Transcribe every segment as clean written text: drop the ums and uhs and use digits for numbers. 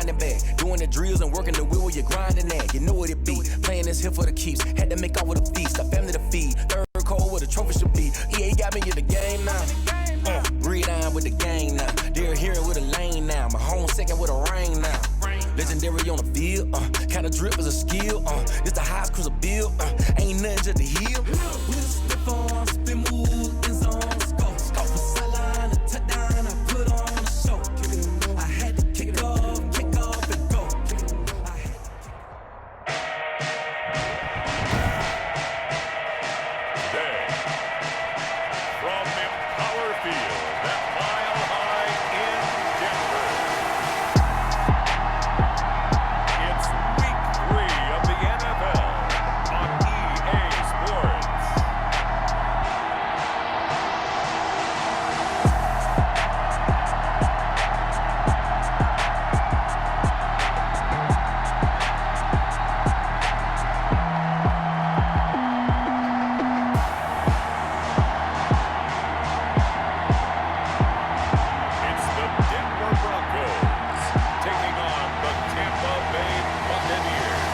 grinding back. Doing the drills and working the wheel where you're grinding at. You know what it be. Playing this here for the keeps. Had to make out with a feast. A family to feed. Third cold where the trophy should be. EA got me in the game now. Breed on with the gang now. They're hearing with a lane now. My home second with a rain now. Legendary on the field. Kinda drip is a skill. This the highest cruiser bill. Ain't nothing just to heal. Step on, spin move, in zone, scope. Scope for sideline, a touchdown, I put on the show. I had to kick off and go. Today, from Empower Field at Mile High in Denver, it's Week 3 of the NFL on EA Sports. It's the Denver Broncos taking on the Tampa Bay Buccaneers.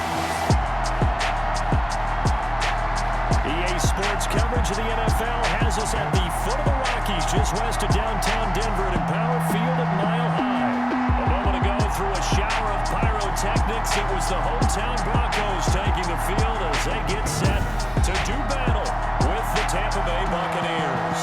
EA Sports coverage of the NFL has us at the foot of the Rockies, just west of downtown Denver at Empower Field at Mile High. A moment ago, through a shower of pyrotechnics, it was the hometown Broncos taking the field as they get set to do battle with the Tampa Bay Buccaneers.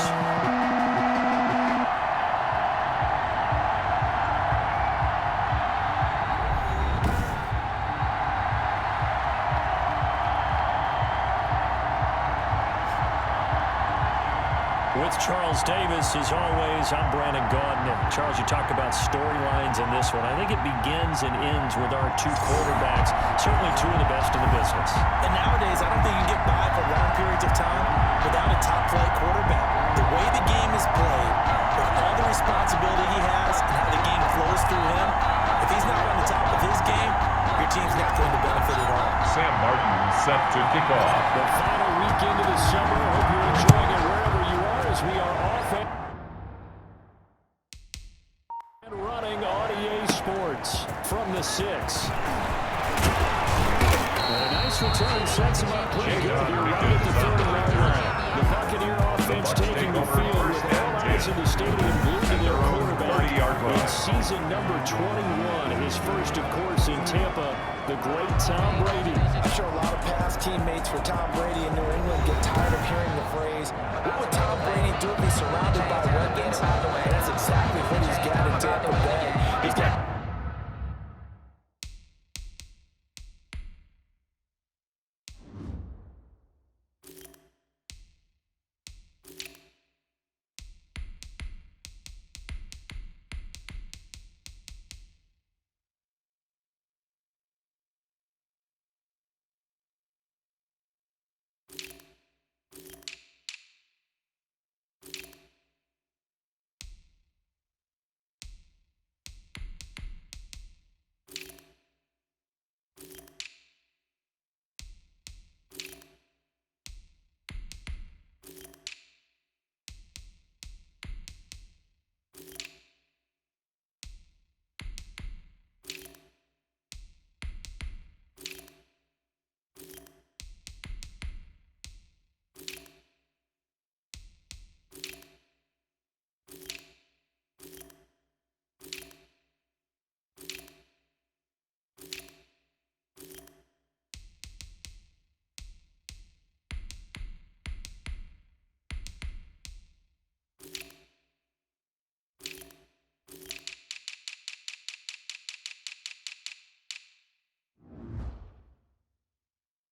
With Charles Davis, as always, I'm Brandon Gaudin. And Charles, you talk about storylines in this one. I think it begins and ends with our two quarterbacks, certainly two of the best in the business. And nowadays, I don't think you can get by for long periods of time without a top-flight quarterback. The way the game is played, with all the responsibility he has and how the game flows through him, if he's not on the top of his game, your team's not going to benefit at all. Sam Martin set to kick off. The final weekend of the summer. Hope you're enjoying it wherever you are as we are off and running on EA Sports from the 6. And a nice return sets him up pretty good here right at the 30-yard line. The Buccaneer offense taking the field with all eyes in the stadium glued to their quarterback in season number 21. His first, of course, in Tampa, the great Tom Brady. I'm sure a lot of past teammates for Tom Brady in New England get tired of hearing the phrase, what would Tom Brady do if he's surrounded by weapons? And that's exactly what he's got in Tampa Bay. He's got...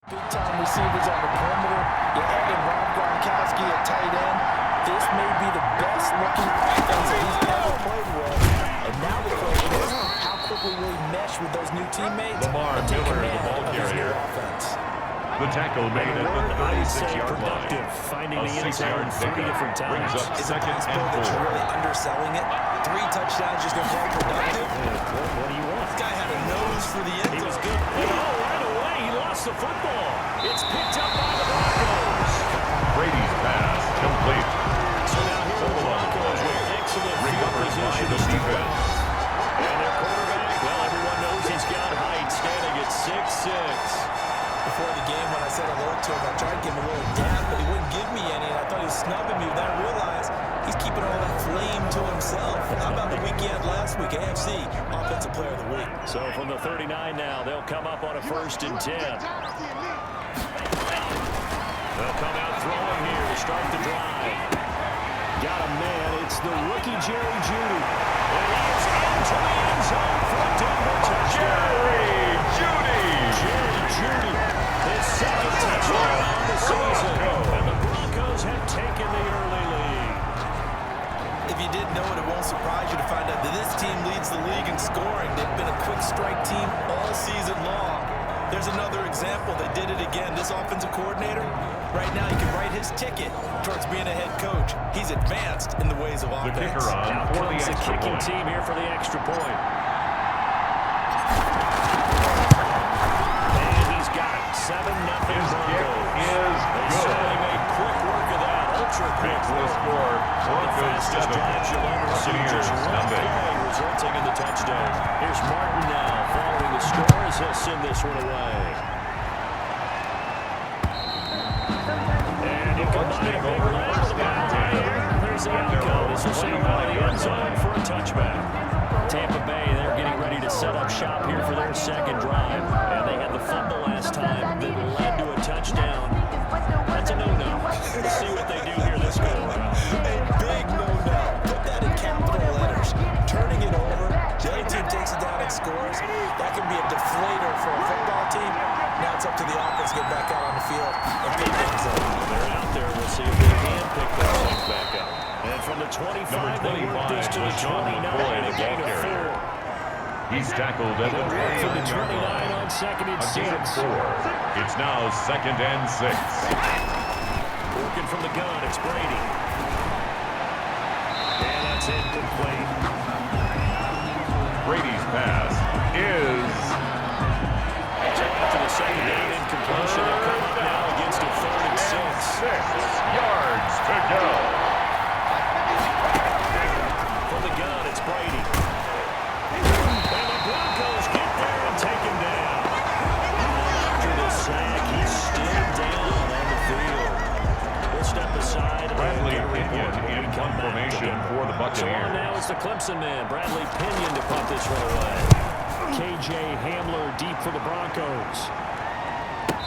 Big-time receivers on the perimeter. You're adding Rob Gronkowski at tight end. This may be the best-looking offense that he's ever played with. And now the question is, how quickly will he mesh with those new teammates Lamar and take Miller, the command ball of his new carrier. offense? The tackle made at the 36-yard line. Finding A the end zone 6-yard 3 different brings times. up Is it second possible and that you're 4. really underselling it? 3 touchdowns just been very productive? What do you want? This guy had a nose for the end zone. He was good. And right away, he lost the football. It's picked up by the Broncos. Brady's pass complete. So now here the Broncos with excellent field Recovered by position. the defense. And their quarterback, well, everyone knows of the week. So from the 39 now, they'll come up on a 1st and 10. They'll come out throwing here to start the drive. Got a man. It's the rookie Jerry Jeudy. And he is into the end zone for a Denver touchdown. Jerry Jeudy, his second touchdown of the season. And the Broncos have taken the early lead. If you didn't know it, it won't surprise you to find out that this team leads the league in scoring. They've been a quick strike team all season long. There's another example. They did it again. This offensive coordinator, right now, he can write his ticket towards being a head coach. He's advanced in the ways of offense. The kicker on Out for the comes the extra kicking point. team here for the extra point. And he's got it. 7-0 His kick Broncos. is They good. certainly made quick work of that. Ultra quick Makes the work. score. Broncos Fastest 7, drive you'll ever see. Buccaneers Just one nothing. play resulting in the touchdown. Here's Martin now following the score as he'll send this one away. And he combined a big run with the ball right here. Here's the outcome. This will send him out of the end zone for a touchback. Tampa Bay, they're getting ready to set up shop here for their second drive. And they had the fumble last time that led to a touchdown. That's a no-no. Let's see what they do here this go around. A big no-no. Put that in capital letters. Turning it over. The other team takes it down and scores. That can be a deflator for a football team. Now it's up to the offense to get back out on the field and pick things up. They're out there. We'll see if they can pick those things back up. And from the 25, Number they work this to the 25, 29 McCoy, and a the gain ball of carrier. 4. He's tackled at the From the 21-yard 29 line. on 2nd and A gain of 6. 4. It's now 2nd and 6. Working from the gun, it's Brady. And that's incomplete. Brady's pass is So after the second down incompletion, they'll come up now against a 3rd and 6. 6 yards to go. From the gun, it's Brady. And the Broncos get there and take him down. After the sack, he's still down on the field. We'll step aside. Bradley and get a Pinion report when in we come punt back formation again. for the So on now Buccaneers. is the Clemson man, Bradley Pinion, to punt this one away. KJ Hamler deep for the Broncos.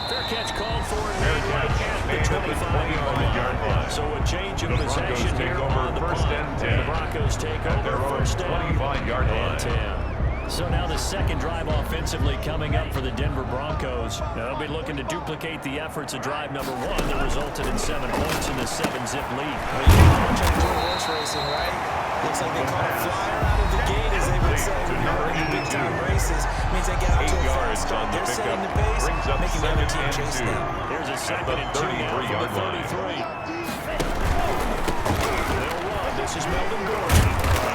Fair catch called for and made right at the 25-yard line. So a change of possession take here over on the first punt. and 10. The Broncos take At their over own first down 25-yard and line. 10. So now the second drive offensively coming up for the Denver Broncos. Now they'll be looking to duplicate the efforts of drive number 1 that resulted in 7 points in the 7-zip lead. Well, you know how much I enjoy horse racing, right? Looks like they caught a flyer out of the gate, as they would say, when you're running big-time races. Means they get out to a 8 fast yards start. on the They're setting the pickup. pace, Brings up making the other team 2nd and chase 2. them. Here's a 2nd and 2 now from the 33-yard line. 33. They'll run. This is Melvin Gordon.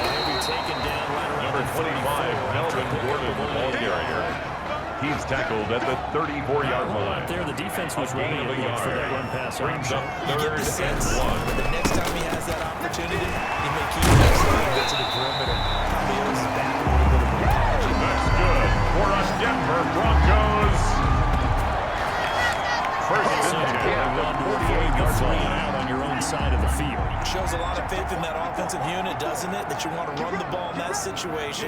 He'll be taken down right around Number the 25, Melvin Gordon, the ball carrier. He's tackled at the 34-yard Well, line. out there, the defense was A gain ready of a for that yard. run-pass Brings option. up You get 3rd the sense and 1. that the next time he has that opportunity, he may keep it and get to the perimeter. Leo's is back a little bit of an apology. That's good for us Denver Broncos. First So and 10 at the run to avoid the 48-yard flat line. out on your own side of the field. Shows a lot of faith in that offensive unit, doesn't it? That you want to run the ball in that situation.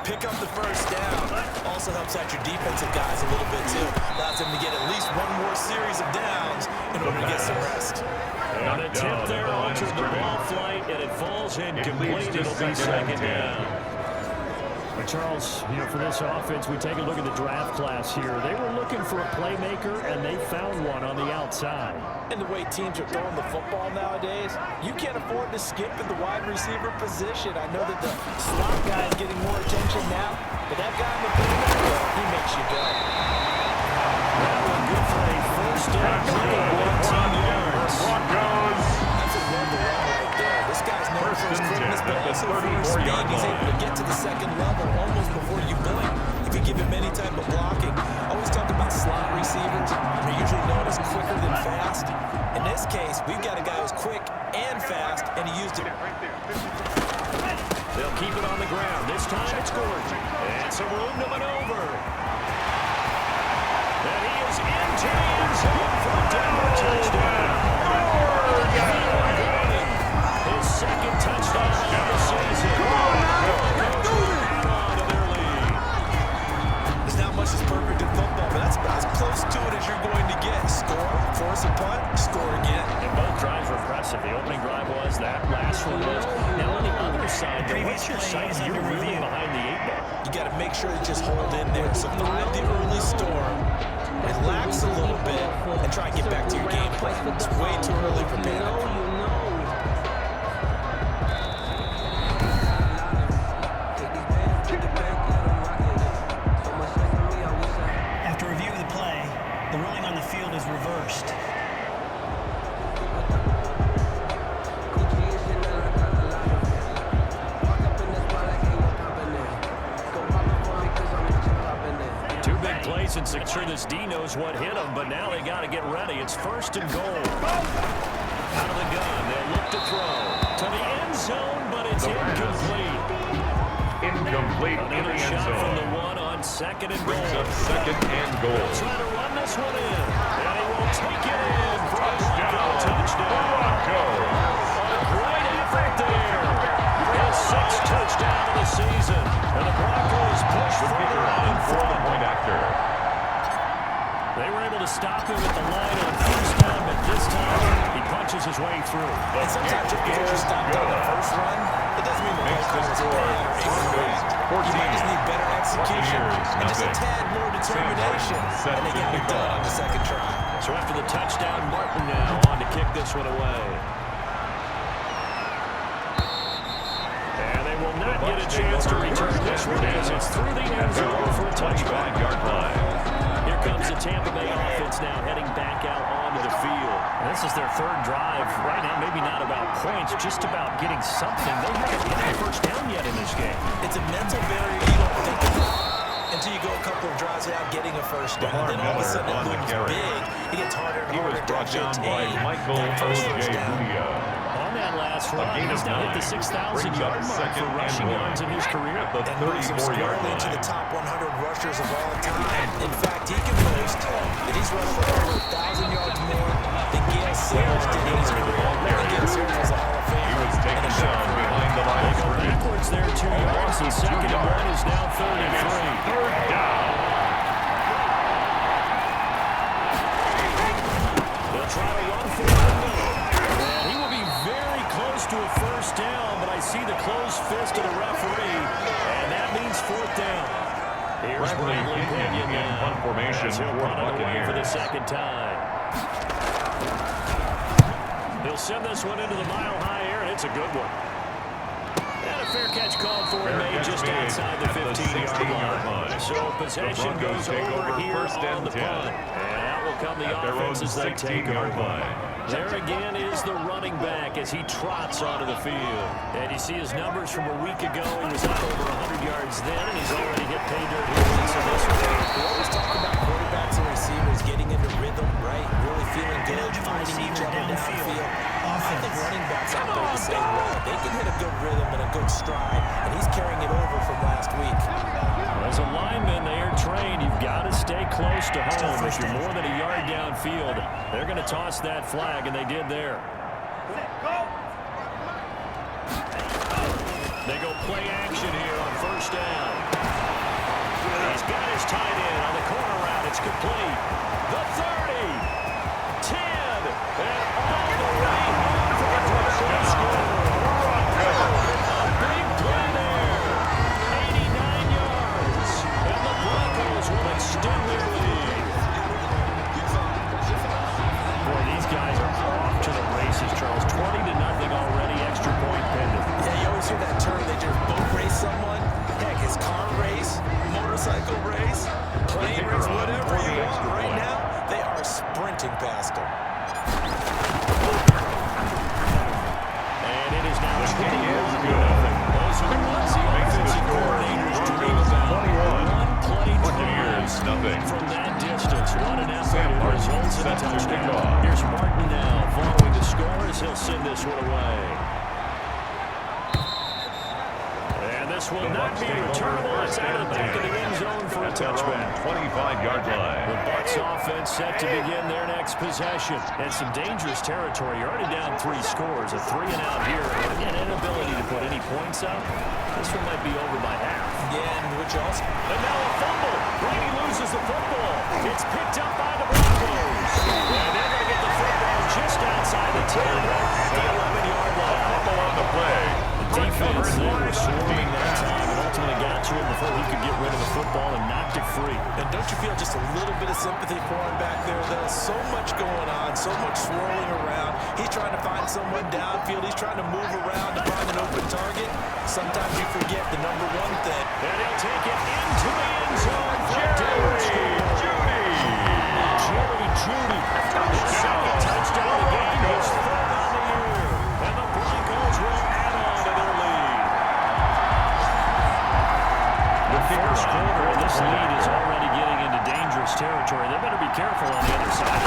Pick up the first down. Also helps out your defensive guys a little bit, too. Allows them to get at least one more series of downs in order to get some rest. And a tip there onto the ball flight, and it falls incomplete. to It'll be second and second down. Charles, you know, for this offense, we take a look at the draft class here. They were looking for a playmaker, and they found one on the outside. And the way teams are throwing the football nowadays, you can't afford to skip in the wide receiver position. I know that the slot guy is getting more attention now, but that guy in the playmaker, he makes you go. That one good for a first down. Denver 18 yards. Broncos. That's a number one right there. This guy's known for his quickness, but also for his speed. He's able to get to the second level almost before you blink. If you give him any type of blocking, I always talk about slot receivers. They're usually known as quicker than fast. In this case, we've got a guy who's quick and fast, and he used it. They'll keep it on the ground. This time it's Gordon. And some room to maneuver. And he is into the end zone for a Denver touchdown. His second touchdown of the season. Broncos add on to their lead. impressive. The opening drive was, that last one was. Now on the other side, though, what's your sight? You're really behind the 8-ball. You got to make sure to just hold in there. Survive the early storm. Relax a little bit and try and get back to your game plan. It's way too early for panic. Reversed. Two big plays and secure this D knows what hit him, but now they got to get ready. It's first and goal. Out of the gun, they'll look to throw to the end zone, but it's incomplete. Incomplete in Another the end shot zone. from the one on second and goal. Brings up second and goal. They'll try to run this one in, and he will take it in for a Touchdown. touchdown. A great effort there. His sixth touchdown of the season, and the Broncos push further on in front. Point after. They were able to stop him at the line on first down, but this time he punches his way through. And sometimes just because you stopped on the first run, it doesn't mean the Makes the score 14. You might just need better execution and just a tad more determination. And they got it done on the second try. So after the touchdown, Martin now on to kick this one away. And they will not get a chance to return this one as it's through the end zone for a touchback. 25-yard line. Here comes the Tampa Bay offense now heading back out onto the field. And this is their third drive. Right now, maybe not about points, just about getting something. They haven't hit a first down yet in this game. It's a mental barrier you don't think about until you go a couple of drives without getting a first down. Then all of a sudden it looms big. It gets harder and He was harder brought to down by obtain Michael that first down. On that last run, he's now hit the 6,000-yard mark for rushing yards in his career. The And moves him 34-yard squarely into line. the top 100 rushers of all time. In fact, he can boast that he's run for over 1,000 yards more than Gale Sayers did in his career. Gale Sayers was a Hall of Famer. He was taken down behind the line They of go scrimmage. backwards there 2 yards, and second and one is now third and three. Third down. They'll try to run for it. And he will be very close to a first down, but I see the closed fist of the referee, and that means fourth down. Here's Bradley Pinion in now. punt formation As he'll for punt it away for the Buccaneers. second time. He'll send this one into the mile-high air, and it's a good one. And a fair catch called for and made just outside the 15-yard line. So possession goes over here on the punt. And out will come the offense as they take over. There again is the running back as he trots onto the field. And you see his numbers from a week ago. He was up over 100 yards then, and he's already hit pay dirt here once in this one. We always talk about quarterbacks and receivers getting into rhythm, right? Really feeling good, finding each other downfield. I think running backs out there the same way. They can hit a good rhythm and a good stride, and he's carrying it over from last week. As a lineman, they are trained. You've got to stay close to home. If you're more than a yard downfield, they're going to toss that flag, and they did there. They go play action here on first down. He's got his tight end on the corner route. It's complete. The 30, 10, and all the way home for the touchdown score. A big play there. 89 yards. And the Broncos will extend their lead. Boy, these guys are off to the races, Charles. 20-0 already. Extra point pending. Yeah, you always hear that term, they just boat race someone. Heck, his car race, motorcycle race, plane race, whatever you want. Right now, they are sprinting past him. And it is now 21-0. Those are the ones the offensive coordinators dream about. 21. One play Buccaneers, nothing. from that distance. What an effort. Sam It Martin results in a sets the touchdown. kickoff. Here's Martin now following the score as he'll send this one away. And this will not be returnable. It's out of the back of the end zone for a touchback. 25-yard line. The Bucs offense set to begin their next possession. And some dangerous territory. You're already down 3 scores. A 3-and-out here. An inability to put any points up. This one might be over by half. Yeah, and which also... And now a fumble. Brady loses the football. It's picked up by the Broncos. And they're going to get the football just outside the 10. The play. Defense, they were swarming that Defense. time and ultimately got to him before he could get rid of the football and knocked it free. And don't you feel just a little bit of sympathy for him back there, though? So much going on, so much swirling around. He's trying to find someone downfield. He's trying to move around to find an open target. Sometimes you forget the number one thing. And he'll take it into the end zone. Jerry Jeudy. His second touchdown of the game. His third on the year. And the Broncos will add on to their lead. The first quarter of this lead is already getting into dangerous territory. They better be careful on the other side.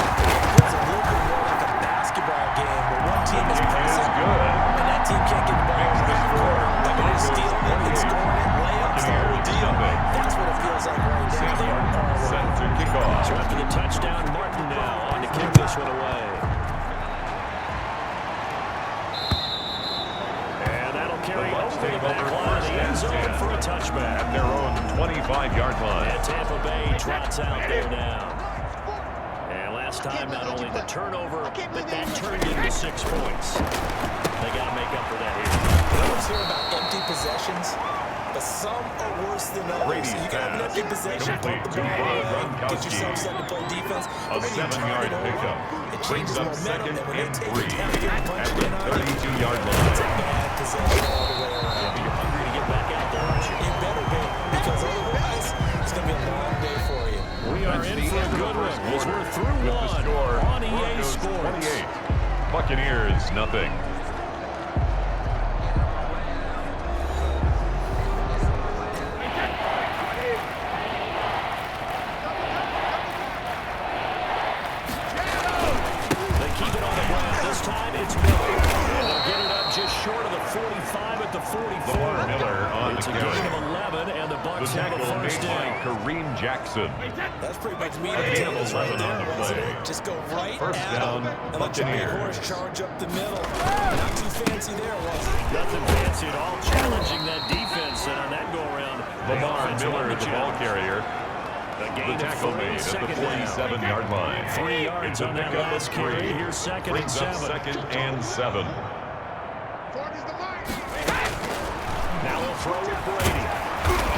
It's a little bit more like a basketball game where one team is pressing and that team can't get the ball over the court. They're going to steal it and scoring it, layups, the whole deal. That's what it feels like right now. They are Set to kick off. So after the touchdown, Martin now on to kick this one away. And that'll carry over the back line of the end zone for a touchback. At their own 25-yard line. And Tampa Bay trots out there now. And last time, not only the turnover, but that turned into 6 points. They got to make up for that here. You always hear about empty possessions, but some are worse than others. You can have an empty possession, put the ball away, get yourself set to play defense. A 7-yard pickup. It Brings changes up momentum, second and when they and take 3 it down, get at punched the in on you. 32-yard It's line. a bad possession all the way around. You're hungry to get back out there, aren't you? You better be, because otherwise, it's going to be a long day for you. We are in for a good one as we're through With the one score, on EA Broncos Sports. 28, Buccaneers nothing. They keep it on the ground. This time it's Miller. And they'll get it up just short of the 45 at the 44. Lamar Miller on It's the a gain carry. of 11, and the The Bucs have tackle a made first by down. Kareem Jackson. That's pretty much meat and potatoes right 11 on there, the wasn't play. it? Just go right First at down, him and let your big Buccaneers. horse charge up the middle. Not too fancy there, was it? Nothing fancy at all, challenging that defense, and on that go-around, Lamar Miller, the ball carrier. The The gain tackle of 3, made at the second down. 47-yard line. 3 yards It's a on that pickup of last carry. 3. Here's second and Brings up 7. second and 7. Now he'll throw with Brady.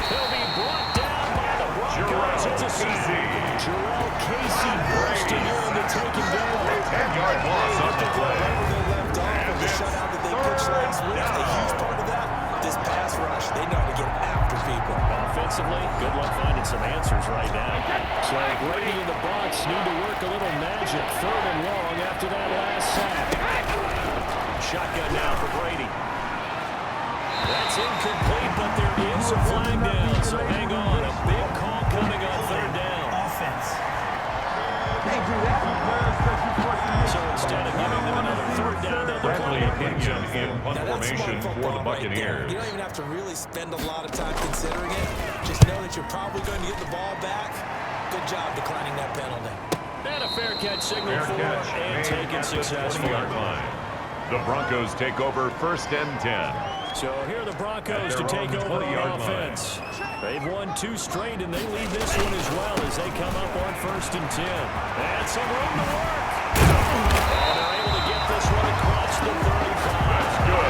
He'll be brought down by the Broncos. It's a sack. Jarrell Casey bursting in to take him down. 10-yard loss on the play. Wherever they left off of the shutout that they pitched last week, a huge part of that, this pass rush. They know how to get after people. Offensively, good luck finding some answers right now. So Brady and the Bucs need to work a little magic. 3rd and long after that last sack. Shotgun now for Brady. That's incomplete, but there is a flag down. So hang on. A big call coming on 3rd down. Offense. So instead of giving them another 3rd down, they'll Friendly declare opinion in punt Now, that's formation smart for the football right there. Buccaneers. You don't even have to really spend a lot of time considering it. Just know that you're probably going to get the ball back. Good job declining that penalty. And a fair catch signal Fair for catch and made taken at the successfully. 20-yard line. The Broncos take over 1st and 10. So here are the Broncos to At their take own over 20-yard on offense. They've won 2 straight, and they lead this one as well as they come up on 1st and 10. And some room to work. And they're able to get this one across the 35. That's good.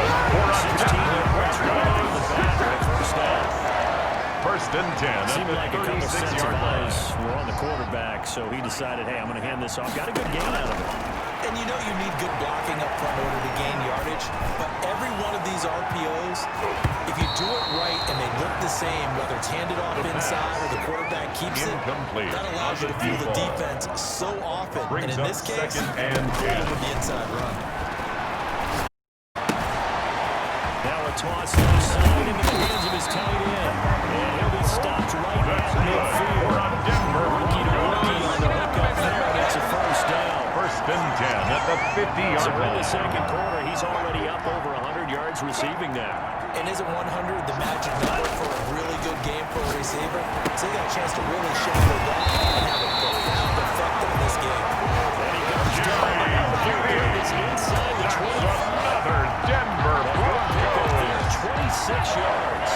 16 yards right over the back for a first down. 1st and 10 Seemed at like a the couple sets of 36-yard line. eyes were on the quarterback, so he decided, hey, I'm going to hand this off. Got a good gain out of it. And you know you need good blocking up front in order to gain yardage, but every one of these RPOs, if you do it right and they look the same, whether it's handed off inside or the quarterback keeps it, Incomplete. that allows you to fool the defense so often. And Brings in up this case, 2nd and fool 10. them with the inside run. Now a toss left side into the hands of his tight end. And he'll be stopped right at midfield. Rookie to rookie on the hook up there, and it's a first down. 1st and 10 at the 50-yard So in the line. second quarter, he's already up over 100 yards receiving now. And isn't 100 the magic number for a really good game for a receiver? So they got a chance to really shadow that and have a profound effect on this game. And he goes down. Here it is inside the 25. Another Denver Broncos. 26 yards.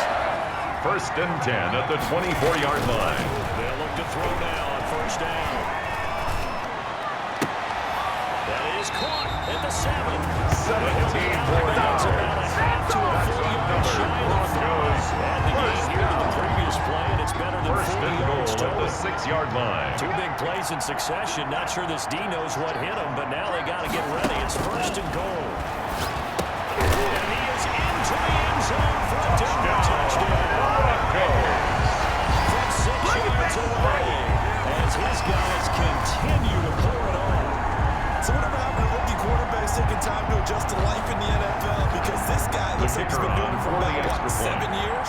1st and 10 at the 24-yard line. They'll look to throw now on first down. That is caught at the 7. 17 That's about a half at the 6-yard line. Two big plays in succession. Not sure this D knows what hit him, but now they got to get ready. It's 1st and goal. And he is into the end zone for a touchdown. From 6 yards away as his guys continue to pour it on. So whatever happened to rookie quarterbacks taking time to adjust to life in the NFL, because this guy looks like he's been doing it for about 7 years.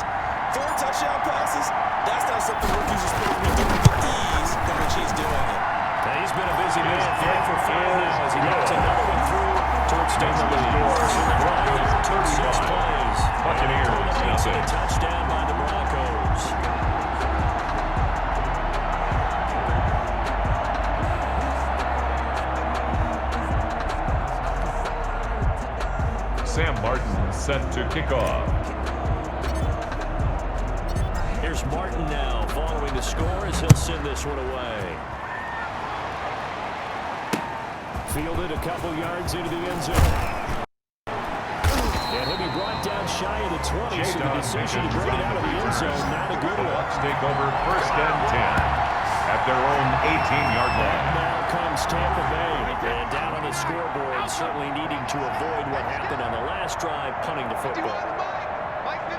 4 touchdown passes. That's not something rookies are supposed to be doing with the ease in which he's doing it. Now he's been a busy man, 5 for 5 now as he gets another one through to extend the lead. So the drive there took 6 plays. Buccaneers, nothing. A touchdown by the Broncos. Sam Martin set to kick off. Here's Martin now following the score as he'll send this one away. Fielded a couple yards into the end zone. And he'll be brought down shy of the 20, so the decision to bring it out of the end zone, not a good one. Bucs take over 1st and 10 at their own 18-yard line. Now comes Tampa Bay. And down on the scoreboard, certainly needing to avoid what happened on the last drive, punting the football.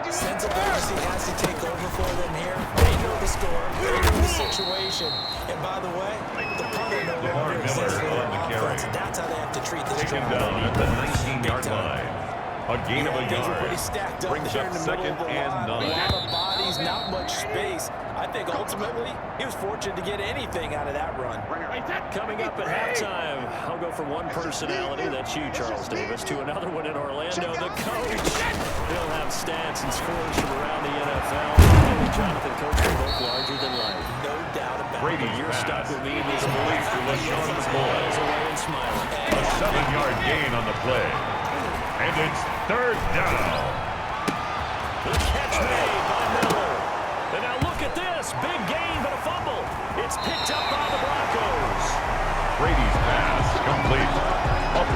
Sense of urgency has to take over for them here. They know the score, they know the situation. And by the way, the punter no longer exists for their offense. That's how they have to treat this Taken drive. down at the 19-yard line. A gain of a Things are yard. pretty stacked up Brings there up in the middle 2nd of the and line. A 9. lot of bodies, not much space. I think ultimately he was fortunate to get anything out of that run. Coming up at halftime, I'll go from one personality, that's you, Charles Davis, to another one in Orlando, the coach. He'll have stats and scores from around the NFL. And Jonathan, Coach, are both larger than life. No doubt about it. Brady's You're pass stuck with me in is this complete to LaShawn McCoy. away and smiling. A 7-yard gain on the play. And it's 3rd down. The catch made by Miller. And now look at this. Big gain, but a fumble. It's picked up by the Broncos. Brady's pass complete.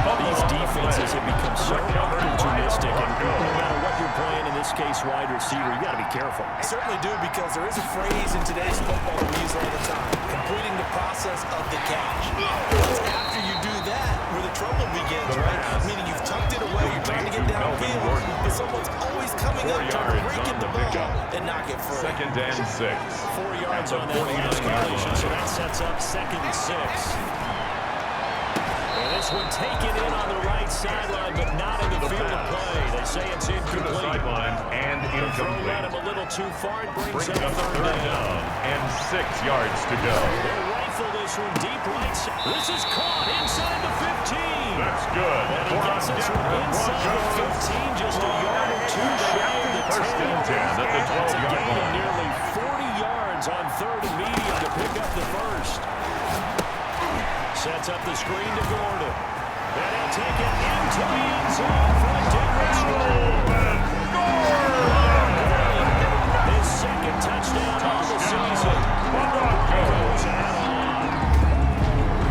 These defenses have become so opportunistic, and no matter what you're playing, in this case wide receiver, you got to be careful. I certainly do, because there is a phrase in today's football that we use all the time: completing the process of the catch. It's after you do that where the trouble begins, right? Meaning you've tucked it away, you're trying to get downfield, but someone's always coming up trying to break in the ball and knock it free. 2nd and 6. 4 yards on that last completion, so that sets up 2nd and 6. And this one taken in on the right sideline, but not in the field of play. They say it's To the incomplete. sideline and Throw at incomplete. him a little too far. It brings Brings up up 3rd 3rd down. down and 6 yards to go. They'll rifle this one deep right side. This is caught inside the 15. That's good. And he gets this one inside the 15, just a yard or two shy of the 1st and 10 at the That's a 12-yard gain of line. nearly 40 yards on 3rd and medium to pick up the 1st. Sets up the screen to Gordon. And he'll take it into the end zone for a Denver score. His 2nd touchdown of the season. Broncos ahead on.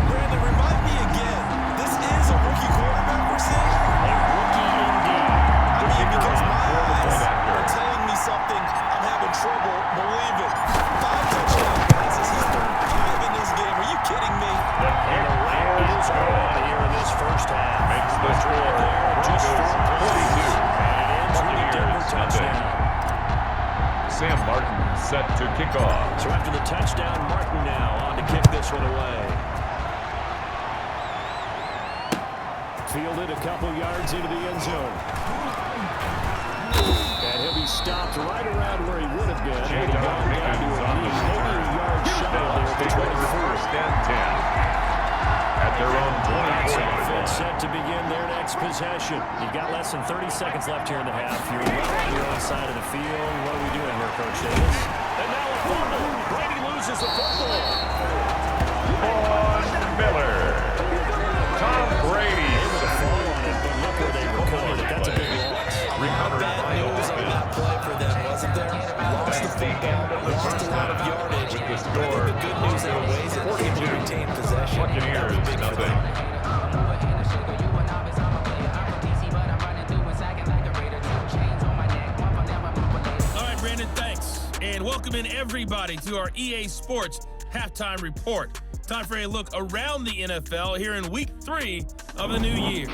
Brandon, remind me again, this is a rookie quarterback we're seeing? A rookie indeed. I mean, because my eyes are telling me something I'm having trouble believing. 5 touchdown passes. He's thrown 5 in this game. Are you kidding me? And the rap is on here in this first half. Makes the score. Just 4 Broncos plays. 42. And it ends with a Denver Buccaneers touchdown. nothing. Sam Martin set to kick off. So after the touchdown, Martin now on to kick this one away. Fielded a couple yards into the end zone. And he'll be stopped right around where he would have been. Had he gone down to a knee, maybe a yard shy there at the 24. 1st and 10 at their own 24. Offense set to begin their next possession. You've got less than 30 seconds left here in the half. You're well on your own side of the field. What are we doing here, Coach Davis? And now a fumble. Brady loses the football. Von Miller. Tom Brady. Able to fall on it, but look where they recovered it. That's a big loss. Recovered Bad by news on that play for them, wasn't there? Lost the football, lost a lot of yardage. With the I score. think the good news outweighs it. Able to retain possession. That Buccaneers was big for nothing. them. All right, Brandon, thanks. And welcome in every everybody to our EA Sports Halftime Report. Time for a look around the NFL here in Week 3 of the new year.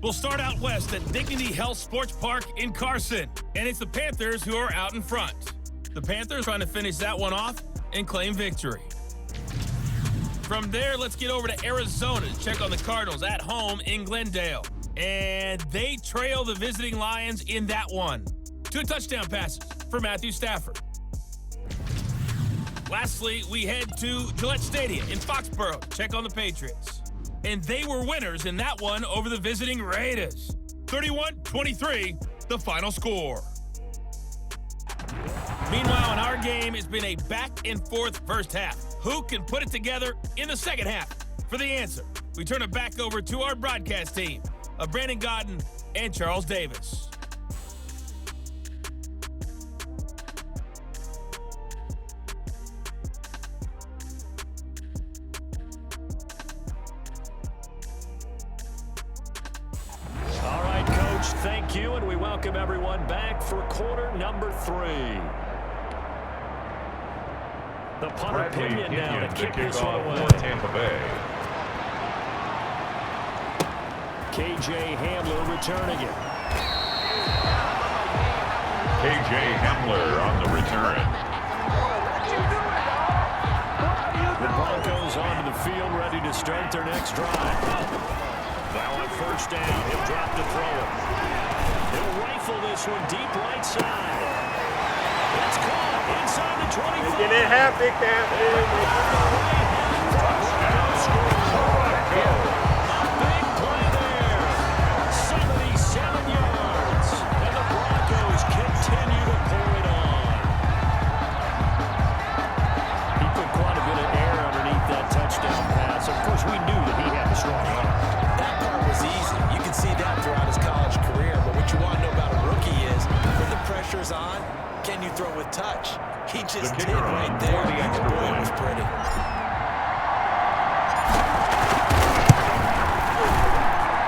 We'll start out west at Dignity Health Sports Park in Carson, and it's the Panthers who are out in front. The Panthers trying to finish that one off and claim victory. From there, let's get over to Arizona to check on the Cardinals at home in Glendale. And they trail the visiting Lions in that one. 2 touchdown passes for Matthew Stafford. Lastly, we head to Gillette Stadium in Foxborough to check on the Patriots. And they were winners in that one over the visiting Raiders. 31-23, the final score. Meanwhile, in our game, it's been a back-and-forth first half. Who can put it together in the second half? For the answer, we turn it back over to our broadcast team of Brandon Godden and Charles Davis. All right, Coach, thank you, and we welcome everyone back for quarter number 3. The punter Pinion now to kick this one away. Tampa Bay. KJ Hamler returning it. KJ Hamler on the return. The Broncos onto the field, ready to start their next drive. Now on first down, he'll drop to throw it. He'll rifle this one deep right side. It's caught inside the 25. Get it half, big man. Big play there. 77 yards. And the Broncos continue to pour it on. He put quite a bit of air underneath that touchdown pass. Of course, we knew that he had a strong arm. That part was easy. You can see that throughout his college career. But what you want to know about a rookie is when the pressure's on, can you throw with touch? He just did right there. The extra Boy, it point. was pretty.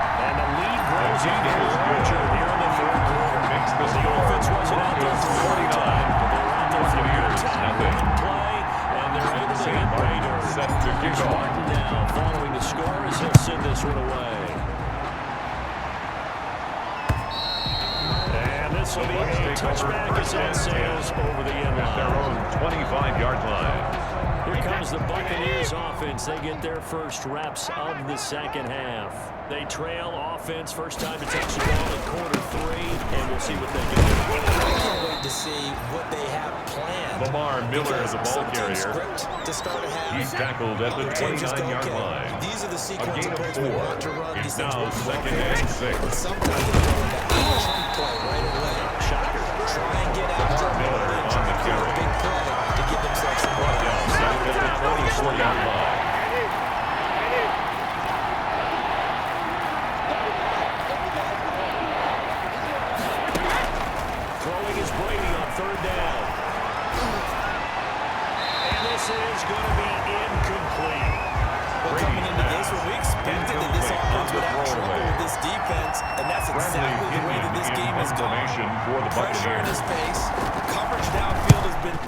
And the lead grows even larger here in the third quarter. Makes the The score. offense wasn't out there for 49, but they're out there for Buccaneers, nothing. good play, and they're able to hit Raiders. Set to kick off. Martin now following the score as he'll send this one away. And this will be a touchback as that sails over the end At their line. own 25-yard line. Here comes the Buccaneers offense. They get their first reps of the second half. They trail offense, first time to touch the ball in quarter 3, and we'll see what they can do. I can't wait to see what they have planned. Lamar Miller is the ball carrier. Script to start a half. He's tackled at the Team just go, 29-yard okay, line. these are the A sequence gain of of plays we 4. want to run. It's These things now work for 2nd offense. and 6. But sometimes they run that chunk play right away. Shocker. Try and get after it. Miller on the carry. Big play to give themselves some Brought down safe at the 24-yard line. Throwing is Brady on third down. And this is going to be incomplete. Well, coming into this one, we expected that this offense would have trouble with this defense, and that's exactly the way that this game has gone. For the Pressure in Buccaneers. his face, coverage downfield has been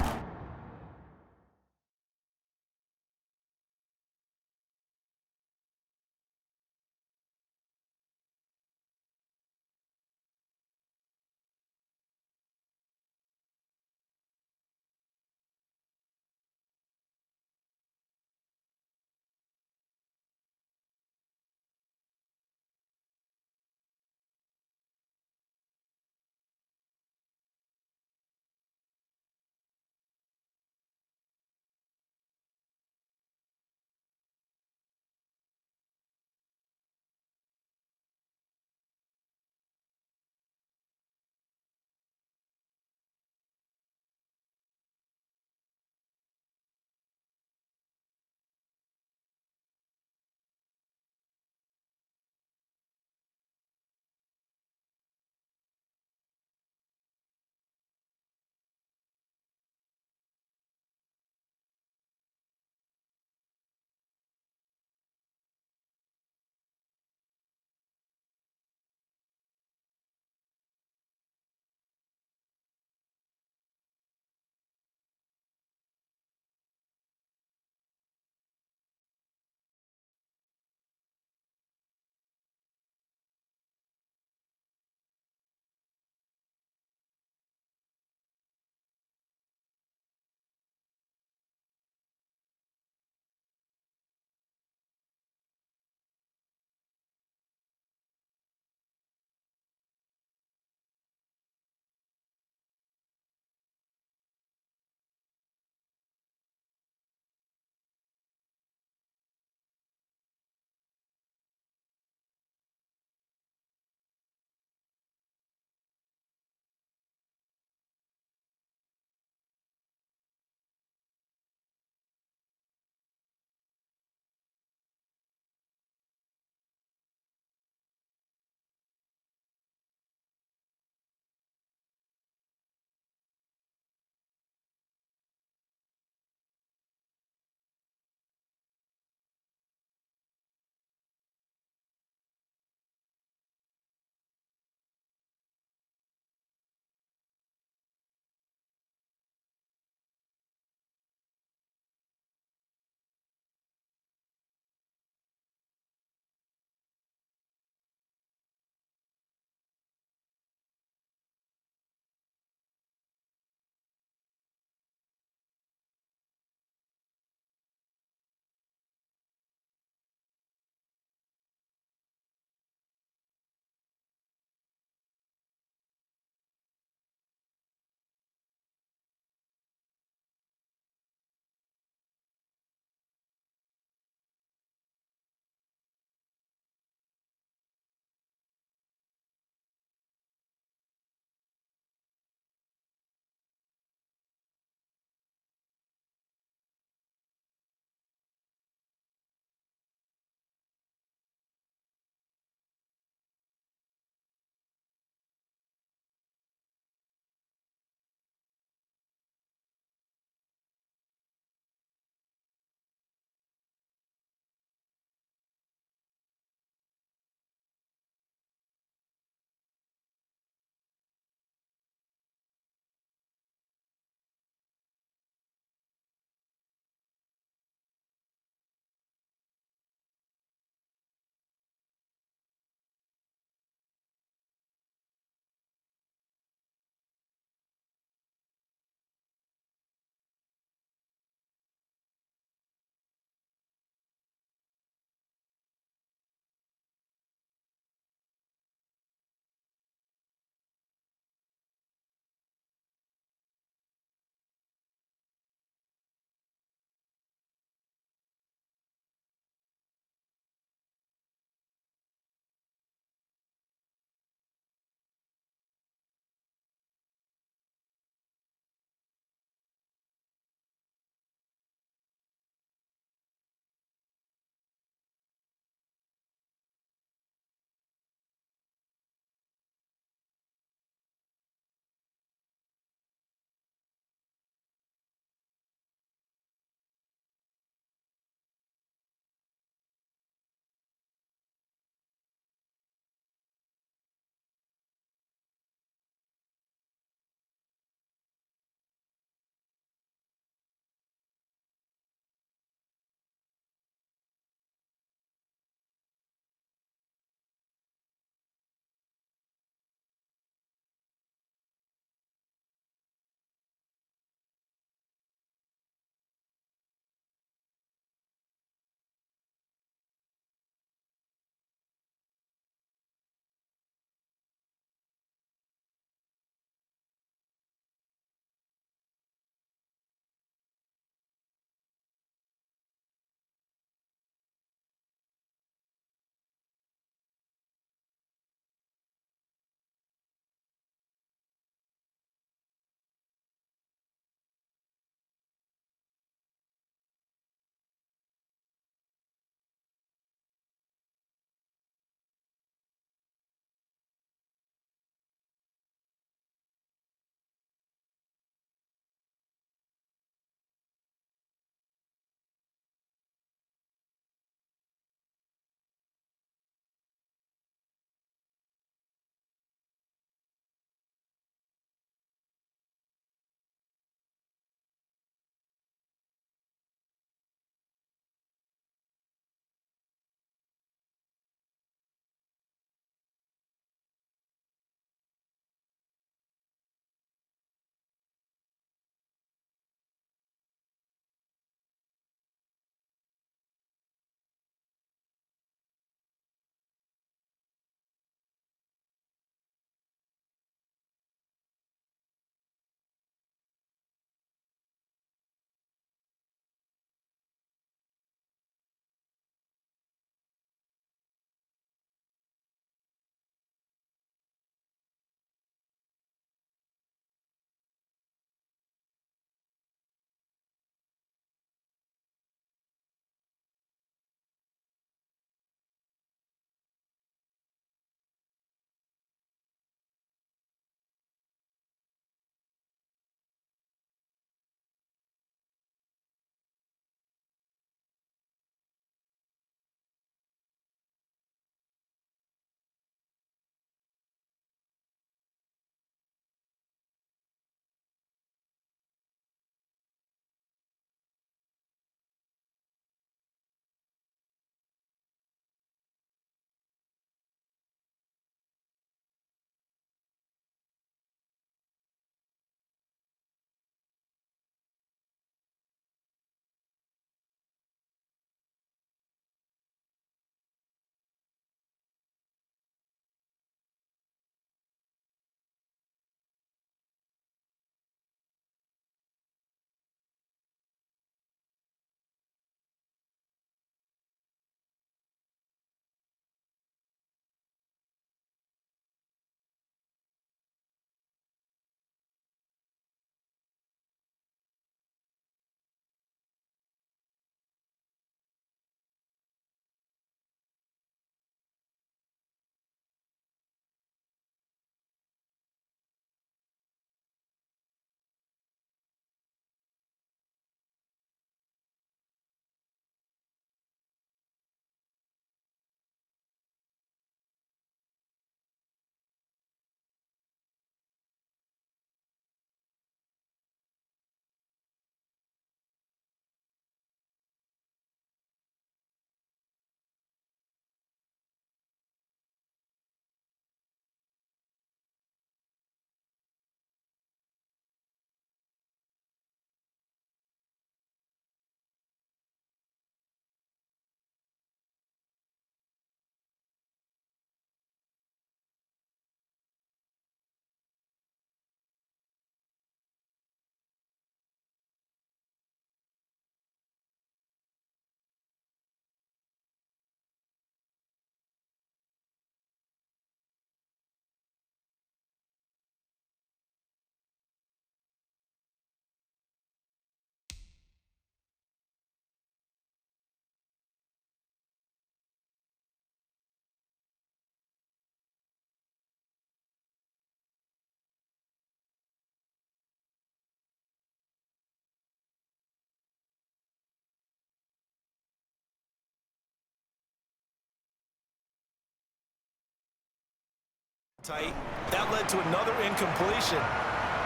Tight. That led to another incompletion.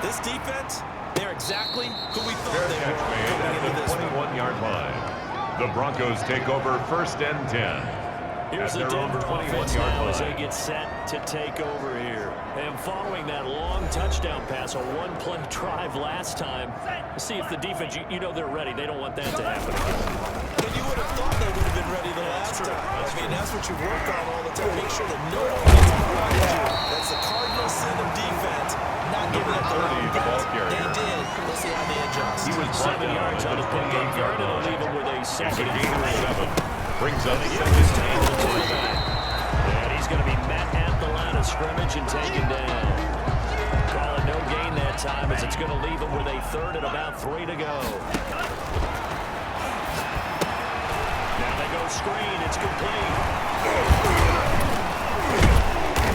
This defense, they're exactly who we thought they were coming into this one. 21-yard line. The Broncos take over 1st and 10. Here's the Denver offense now as they get set to take over here. And following that long touchdown pass, a one-play drive last time, see if the defense, you know they're ready. They don't want that to happen again. And you would have thought they would have been ready the last time. I mean, that's what you work on all the time. Make sure that no one gets behind you. That's the cardinal sin of defense. Not giving up the long pass. They did. Let's see how they adjust. He was 7 yards on the pickup yard, and it'll leave him with a second and 3. Brings up And he's going to be met at the line of scrimmage and taken down. Call it no gain that time as it's going to leave him with a 3rd and about 3 to go. Now they go screen. It's complete.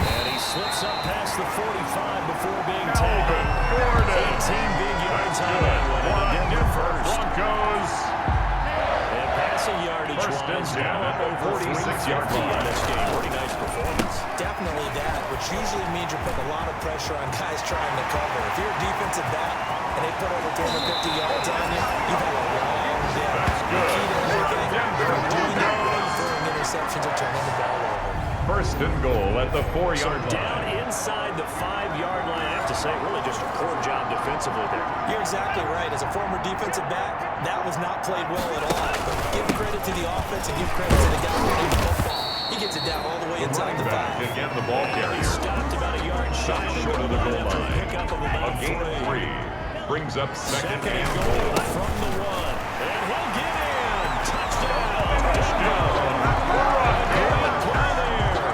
And he slips up past the 45 before being tackled. 18 big yards on that one. And Denver first. Broncos. And passing yardage wise, now up over 350 on this game. Pretty nice performance. Definitely that, which usually means you're putting a lot of pressure on guys trying to cover. If you're a defensive back and they put over 250 yards on you, you've had a long day. That's good. The key to everything, from doing that right, throwing interceptions or turning the ball over. 1st and goal at the 4-yard line. Down inside the 5-yard line. I have to say, really just a poor job defensively there. You're exactly right. As a former defensive back, that was not played well at all. But give credit to the offense and give credit to the guy running the football. He gets it down all the way inside the 5. Again, the ball He carrier. stopped about a yard shy Short of the goal line. Pick up of A about gain of 3. 3. Brings up 2nd Second and and goal. goal from the 1. And he'll get in. Touchdown. Touchdown. Great play there.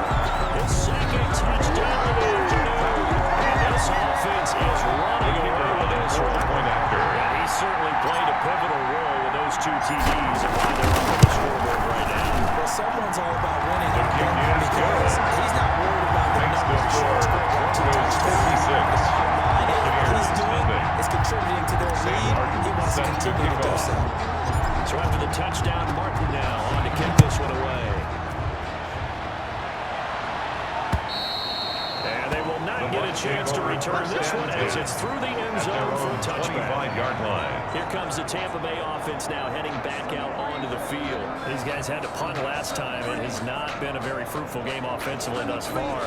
His 2nd touchdown of the afternoon. And this offense is running away with this one. Point after. And he certainly played a pivotal role with those 2 TDs and why they're up on the scoreboard right now. Well, someone's all about winning The kick is good. because he's not worried about the Thanks to number of score. shots. Broncos 36. What he's doing is contributing to their lead. He wants to continue to do so. So after the touchdown, Martin now on to kick this one away. And they will not get a chance to return this one as it's through the end zone for a touchback. 25-yard line. Here comes the Tampa Bay offense now heading back out onto the field. These guys had to punt last time. It has not been a very fruitful game offensively thus far.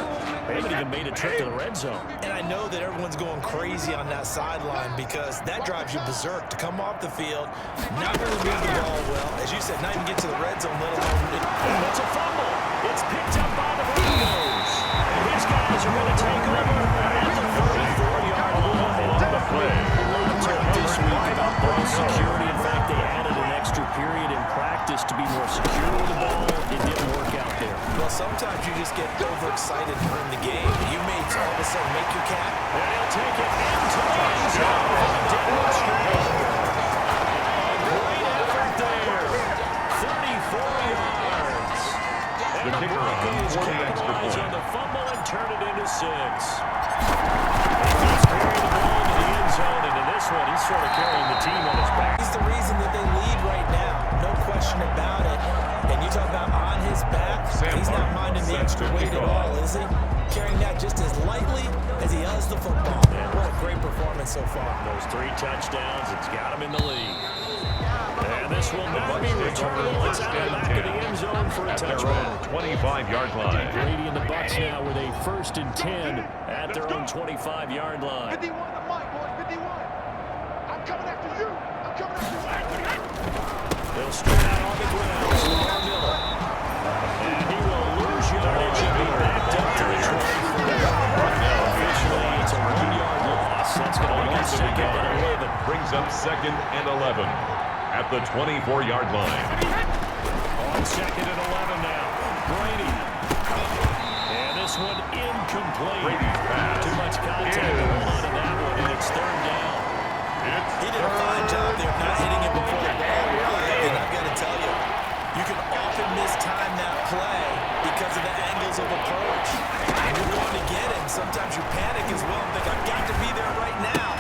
They haven't even made a trip to the red zone. And I know that everyone's going crazy on that sideline because that drives you berserk to come off the field, not really move the ball well. As you said, not even get to the red zone, let alone... It's a fumble. It's picked up by the Broncos. These guys are going to take over at the 34-yard line. On the play. This week about ball security. In fact, they added an extra period in practice to be more secure with the ball. It didn't work out there. Well, sometimes you just get overexcited during the game. You may all of a sudden make your cap. And he'll take it into the end zone. Great effort there. 34 yards. The And the kicker on Broncos 40 extra capitalize on point. the fumble and turn it into 6. He's carrying the ball into the end zone, and in this one, he's sort of carrying the team on his back. He's the reason that they lead right now. No question about it. And you talk about on his back, he's not minding the extra weight at all, is he? Carrying that just as lightly as he does the football. What a great performance so far. Those 3 touchdowns, it's got him in the lead. And this will now be returnable. It's out of the back of the end zone for a At their touchback. own 25-yard line. Brady and the Bucs now with a 1st and 10 at their own 25-yard line. 51 to Mike, boys, 51. I'm coming after you. I'm coming after you. They'll straight out on the ground. Lamar Miller. And he will lose yardage and be backed up to the 24. Officially, it's a 1-yard loss. That's going to make it 2nd and 11. Brings up 2nd and 11 at the 24-yard line. On 2nd and 11 now. Brady. And this one incomplete. Brady's pass Too much contact going on in that one, and it's 3rd down. He did a fine job there, not hitting it before the ball arrived. And I've got to tell you, you can often mistime that play because of the angles of approach. And you're going to get it. Sometimes you panic as well and think, I've got to be there right now.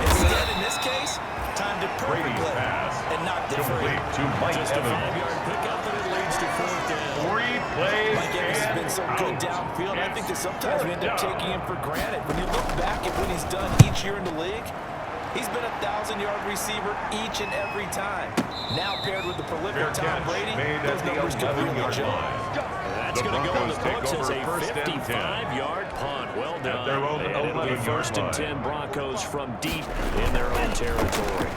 Instead, in this case, timed it perfectly Brady's pass and knocked it free. complete to Mike Just a Evans. 5-yard pickup, and it leads to 4th down. Replay Mike Evans has been so good and downfield. I think that sometimes we end up down. taking him for granted. When you look back at what he's done each year in the league, he's been a 1,000-yard receiver each and every time. Now paired with the prolific Tom Brady, those numbers could really jump. That's going to go in the books as a 55-yard punt. Well done. And it'll be first and 10 Broncos from deep in their own territory.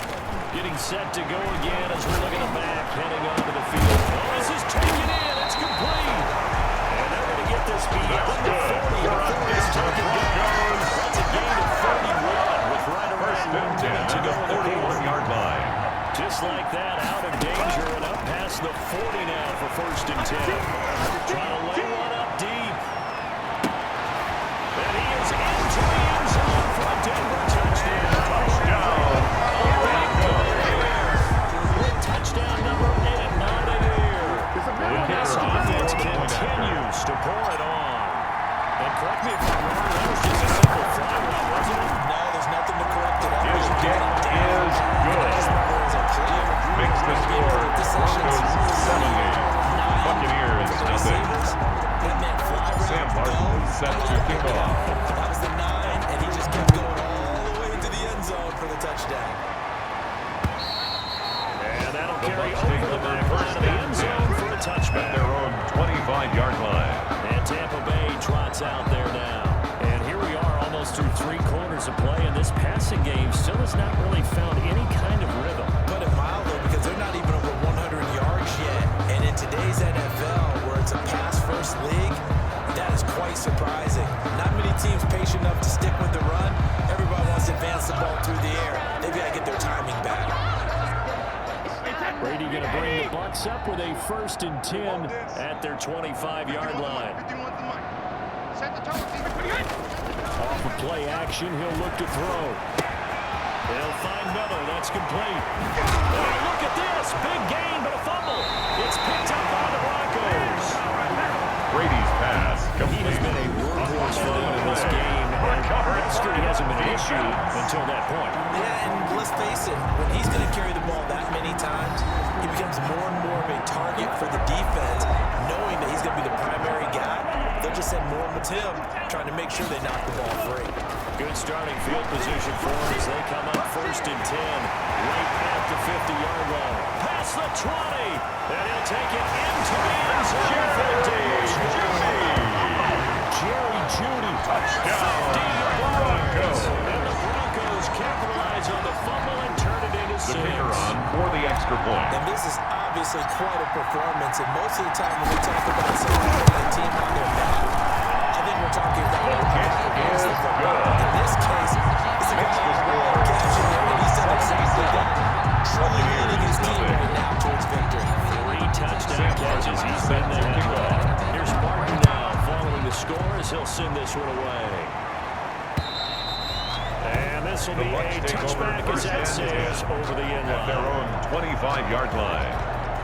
Getting set to go again as we look at the back, heading onto the field. Oh, this is taken in. It's complete. And they're going to get this beyond the 40 before this taken down. That's a gain of 31 with right around 1 minute to go in the quarter. 41-yard line. Just like that, out of danger and up past the 40 now for first and 10. Trying to lay one up deep. And he is into the end zone for a Denver touchdown. Touchdown number 8, not in here. And this offense continues to pour it on. And correct me if I'm wrong, that was just a simple fly route, wasn't it? No, there's nothing to correct it. His kick is good. Makes the score Broncos 70. Buccaneers nothing. Sam Martin set to kick off. That was the 9, and he just kept going all the way into the end zone for the touchdown. And that'll carry over the back line of the end zone for a touchback. At their own 25-yard line. And Tampa Bay trots out there now. And here we are almost through 3 quarters of play, and this passing game still has not really found any kind of rhythm. Put it mildly, because they're not even over 100 yards yet. And in today's NFL, where it's a pass-first league, that is quite surprising. Not many teams patient enough to stick with the run. Everybody wants to advance the ball through the air. They've got to get their timing back. Brady going to bring the Bucs up with a first and 10 at their 25-yard line. Off of play action, he'll look to throw. They'll find Miller. That's complete. Oh, look at this. Big gain, but a fumble. It's picked up by the Broncos. Brady's pass He has been a workhorse for them in this game. History hasn't been an issue until that point. Yeah, and let's face it, when he's going to carry the ball that many times, he becomes more and more of a target for the defense, knowing that he's going to be the primary guy. They'll just send more with him, trying to make sure they knock the ball free. Good starting field position for them as they come up first and 10, right at the 50-yard line. Past the 20, and he'll take it into the end zone for the Jerry Jeudy, touchdown, Broncos. and the Broncos capitalize on the fumble and turn it into 6. The kicker on for the extra point. And this is obviously quite a performance, and most of the time when we talk about someone putting a team on their back, I think we're talking about The kick is good. in this case, it's a Makes the score catching him, and he's done exactly that. Truly leading his team right now towards victory. 3 touchdown catches. He's been there. Here's Martin now following the score as he'll send this one away. And this will be a touchback as that says over the end At their line. own 25-yard line.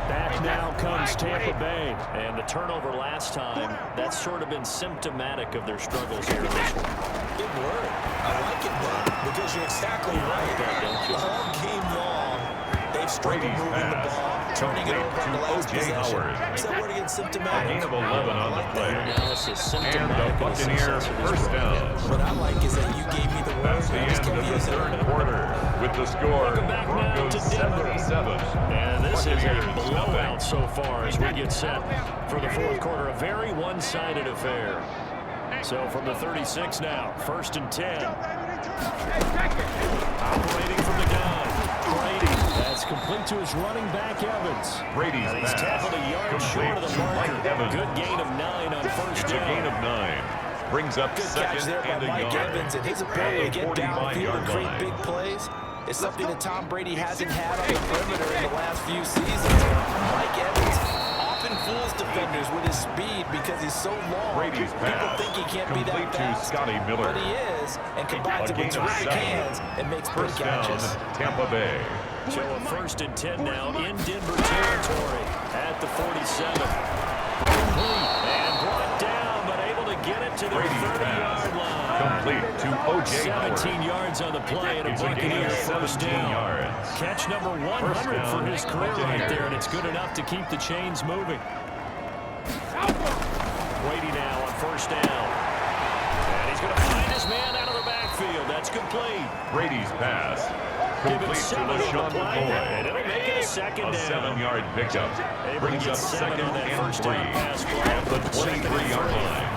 Back now comes Tampa Bay. And the turnover last time, that's sort of been symptomatic of their struggles here in this one. Good word. I like it, though, because you're exactly right. All game long, they've struggled Brady's moving the pass, ball, turning it over on the last O.J. possession. Howard. So word against A symptomatic. gain of 11 on the play. Analysis And symptomatic the of the Buccaneer success of this first run. down. What I like is that you gave me the word. That's the I just end kept of the using third it. quarter with the score Welcome back now Broncos to Denver. 77. And this is a Buccaneers blowout nothing. so far as we get set for the fourth quarter. A very one-sided affair. So from the 36 now, first and 10. Operating from the gun. Brady. That's complete to his running back, Evans. Brady's And he's pass tackled a yard complete short of the to Mike marker. Evans. Good gain of 9 on first It's a down. gain of 9. Brings up Good catch second there by and a Mike yard. Evans, and his ability to get downfield 45-yard and create line. big plays is something that Tom Brady hasn't had on the perimeter in the last few seasons. Mike Evans often fools defenders with his speed because he's so long. Brady's People pass think he can't be that complete to fast, Scotty Miller. but he is, and combines A it with gain of terrific 7. hands and makes big First down, catches. Tampa Bay. So a first and 10 now in Denver territory at the 47. Complete and brought down, but able to get it to the Brady's 30-yard line. Complete to O.J. Howard. 17 yards on the play and a It's a gain Buccaneer of first 17 down. yards. Catch number 100 First down, for his career right Buccaneers. there, and it's good enough to keep the chains moving. Brady now on first down. And he's going to find his man out of the backfield. That's complete. Brady's pass complete to LaShawn McCoy. And it'll make it a second down. A 7-yard pickup. Brings up second and 3 at the 23-yard line.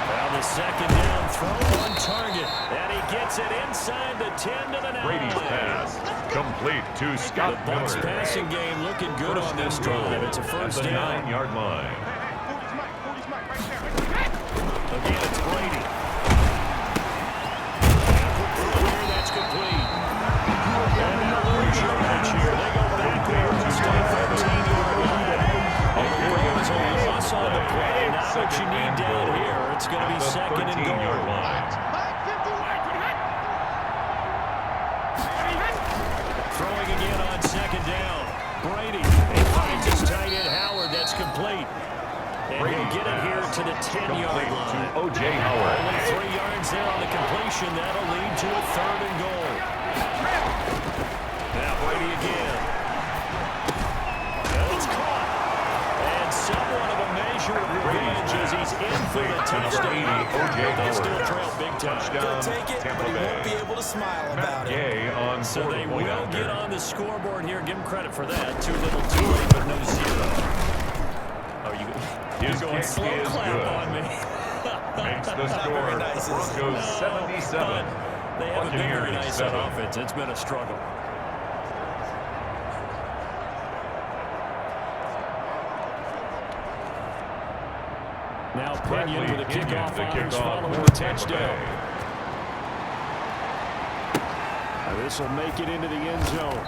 Well, the second down throw on target. And he gets it inside the 10 to the 9. Brady's pass complete to Scott The Bucs Miller. passing game looking good on this drive. It's a first at the down. 9-yard line. Again, it's Brady. That's complete. And now lose your match here. They go backwards to the 13-yard line. There's a loss on the play. Not what you need down here. It's going to be second and goal. Throwing again on second down. Brady. He finds his tight end Howard. That's complete. And he'll get it here to the 10-yard line. O.J. Howard. Only 3 yards there on the completion. That'll lead to a third and goal. Now Brady again. And it's caught. And somewhat of a measure of revenge as he's in for the touchdown. They still trail big time. He'll take it, but he won't be able to smile about it. On So they will get on the scoreboard here. Give him credit for that. Too little, too late, but no zero. Oh, you're going slow clap on me. Makes the score. Broncos 77. They haven't been very nice 7. on offense. It's been a struggle. Now Pinion with a kickoff honors following the touchdown. This will make it into the end zone.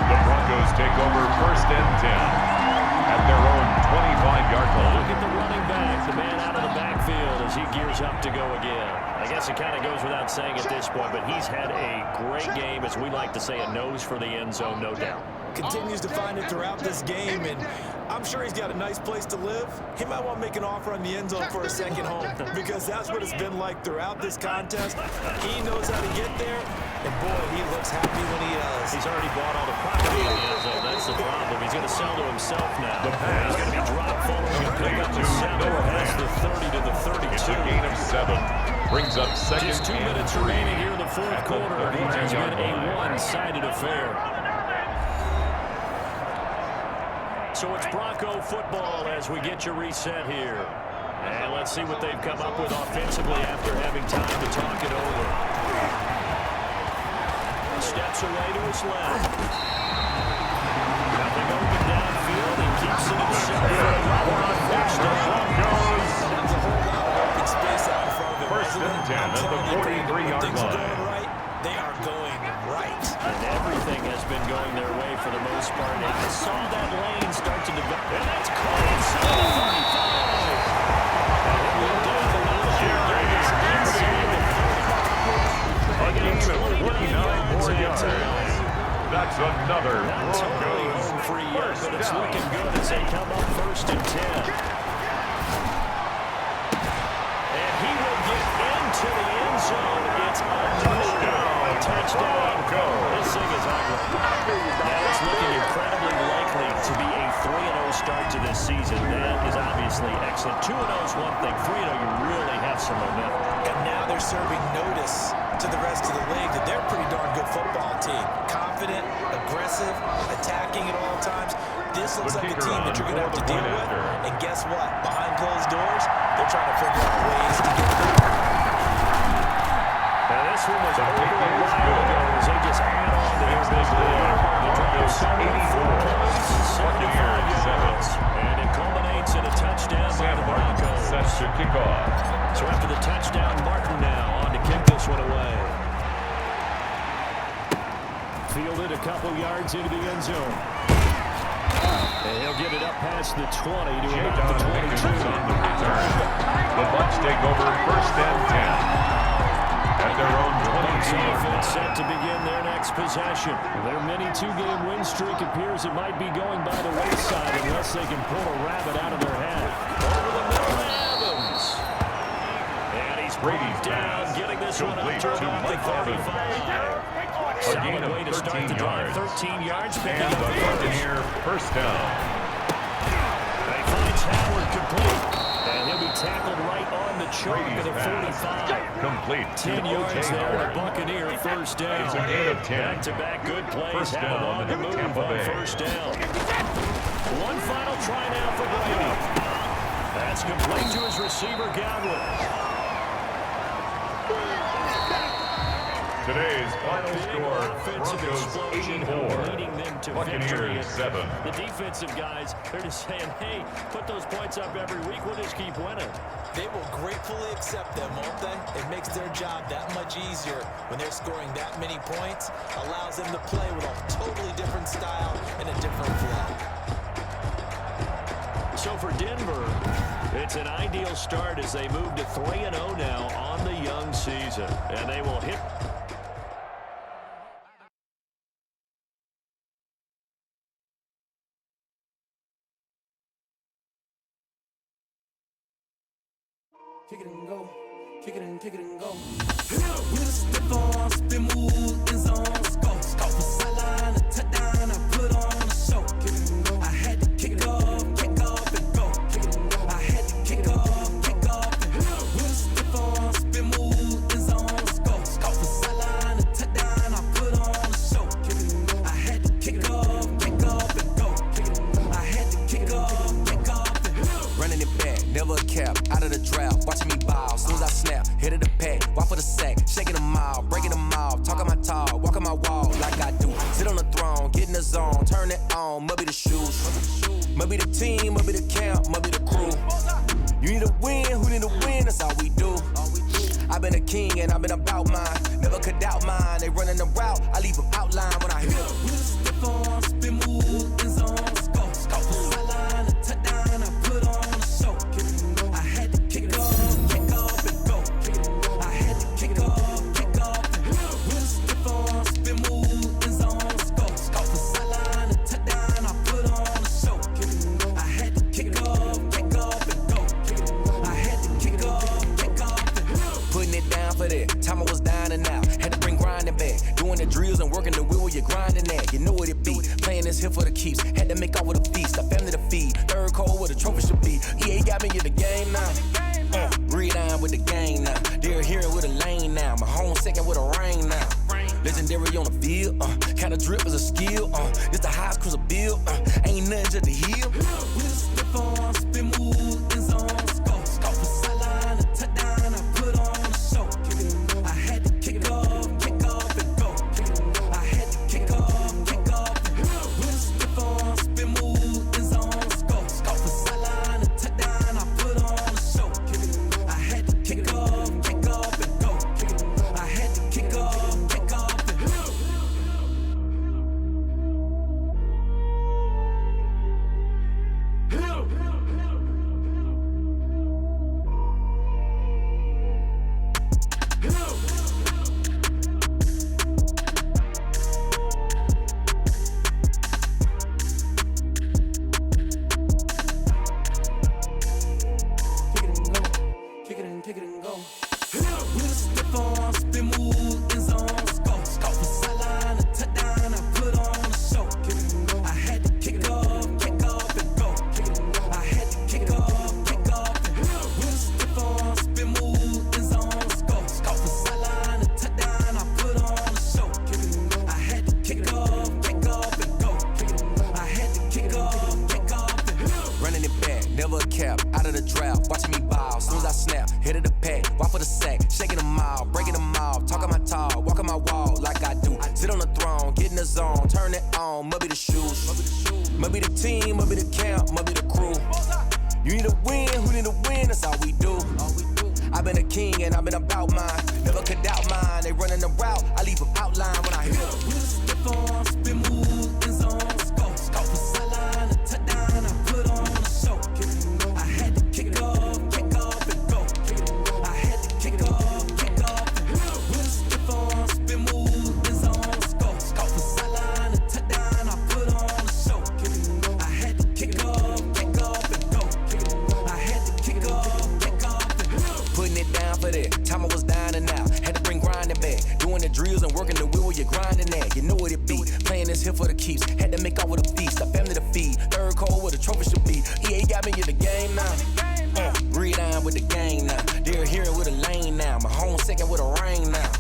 The Broncos take over first and 10 at their own 25-yard line. Look at the running back, the man out of the backfield as he gears up to go again. I guess it kind of goes without saying at this point, but he's had a great game, as we like to say, a nose for the end zone, no doubt. Continues to find it throughout this game, and I'm sure he's got a nice place to live. He might want to make an offer on the end zone for a second home, because that's what it's been like throughout this contest. He knows how to get there, and boy, he looks happy when he does. He's already bought all the property in the end zone. That's the problem. He's going to sell to himself now. The pass is going to be dropped following a pick up the 7. That's the 30 to the 32. It's a gain of 7. Brings up second. Just 2 minutes remaining here in the fourth quarter. It has been a one-sided affair. So it's Bronco football as we get you reset here. And let's see what they've come up with offensively after having time to talk it over. Steps away to his left. Nothing open downfield. He keeps it himself. First down. There's a whole lot of open space out in front of him. First and 10 at the 43-yard line. They are going right. And everything has been going their way for the most part. And I saw that lane start to develop. And that's caught inside the 35. And it will do the A gain of 29 more yards. That's another Broncos free yard, but it's down. looking good as they come up first and 10. And he will get into the end zone. It's a touchdown. This thing is ugly. Now it's looking incredibly likely to be a 3-0 start to this season. That is obviously excellent. 2-0 is one thing. 3-0, you really have some momentum. And now they're serving notice to the rest of the league that they're a pretty darn good football team. Confident, aggressive, attacking at all times. This looks like a team that you're going to have to deal with. And guess what? Behind closed doors, they're trying to figure out ways to get through. Now this one was over a while ago as they just add on to their big lead. The drive 84 points, 75 yards. And it culminates in a touchdown by the Broncos. Sets to kick off. So after the touchdown, Martin now on to kick this one away. Fielded a couple yards into the end zone. And he'll get it up past the 20 to about the 22. On the return. The Bucs take over first and 10 at their own 22. Offense set to begin their next possession. Their mini 2-game win streak appears it might be going by the wayside unless they can pull a rabbit out of their hat. Over the middle to Evans. And he's Brady's down, getting this one up to about the 35. Solid way to start the drive. 13 yards. And the Buccaneer first down. He finds Howard complete. And he'll be tackled right on the chalk at the 45. Complete. 10 yards there, the Buccaneer first down. It's a gain of 10. Back-to-back good plays. First Have down on the move Tampa on Bay. first down. One final try now for Brady. That's complete to his receiver, Godwin. Today's final score, Offensive Broncos explosion 84, leading them to victory. Buccaneers 7. The defensive guys, they're just saying, hey, put those points up every week. We'll just keep winning. They will gratefully accept them, won't they? It makes their job that much easier when they're scoring that many points. Allows them to play with a totally different style and a different flow. So for Denver, it's an ideal start as they move to 3-0 now on the young season. And they will hit... Kick it and go. Kick it and go. With a stiff arm, spin move, end zone, score. Scout for sideline, a touchdown, I put on a show. Kick it and go. I had to kick off and go. Kick it and go. I had to kick off and go. With a stiff arm, spin move, end zone, score. Scout for sideline, a touchdown, I put on a show. Kick it and go. I had to kick off and go. Kick it and go. I had to kick off and go. Running it back, never a cap, out of the draft, watching me ball, soon as I snap, hit of the pack, walk for the sack, shaking them all, breaking them off, talking my talk, walking my wall like I do, sit on the throne, get in the zone, turn it on, must be the shoes, must be the team, must be the camp, must be the crew, you need a win, who need a win, that's all we do, I've been a king and I've been about mine, never could doubt mine, they running the route, I leave them outline when I hit them, with a stiff arm, spin move, end zone, scope, for sideline, a touchdown, I put on a show, I had to kick off and go, I had to kick off and with a stiff arm, spin move, end zone, scope, for sideline, a touchdown, I put on a show, I had to kick off and go, I had to kick off and putting it down for that, time I was down and out, had to bring grinding back, doing the drills and working the wheel where you're grinding at, you know what it be, playing this here for the keeps, had to make off with a feast, a family to feed, third cold where the trophy should be, EA got me in the game now, breathe on with the game now, they're here with a lane now, my home second with a rain now, legendary on the field, kinda drip is a skill, this the highest cruiser bill, ain't nothing just to heal, with a stiff arm, spin move, end zone, scope for sideline, a touchdown, I put on a show, I had to kick off and go, I had to kick off with a stiff arm, spin move, end zone, scope for sideline, a touchdown, I put on a show, I had to kick off and go, I had to kick off and go. Kick it and go. With a stiff arm, spin move, end zone, scope for sideline, a touchdown, I put on a show. I had to kick off and go. I had to kick off and go. With a stiff arm, spin move, end zone, scope for sideline, a touchdown, I put on a show. I had to kick off and go. I had to kick off and go. Running it back, never a cap, out of the draft, watching me ball, soon as I snap, hit of the pack, walk for the sack, shaking them all, breaking them off, talking my talk, walking my wall like I do, sit on the throne, get in the zone, turn it on, must be the shoes, must be the team, must be the camp, must be the crew, you need a win, who need a win, that's all we do, I've been a king and I've been about mine, never could doubt mine, they running the route, I leave them outline when I hit them, with a stiff arm, spin move, end zone, scope for sideline, a touchdown, I put on a show, I had to kick off and go, I had to kick off and go, with a stiff arm, spin move, end zone, scope for sideline, a touchdown, I put on a show, I had to kick off and go, I had to kick off and go, putting it down for that, time I was down and out, had to bring grinding back, doing the drills and working the wheel where you're grinding at, you know what it be, playing this here for the keeps, had to make off with a feast, a family to feed, third cold where the trophy should be, EA got me in the game second with a ring now.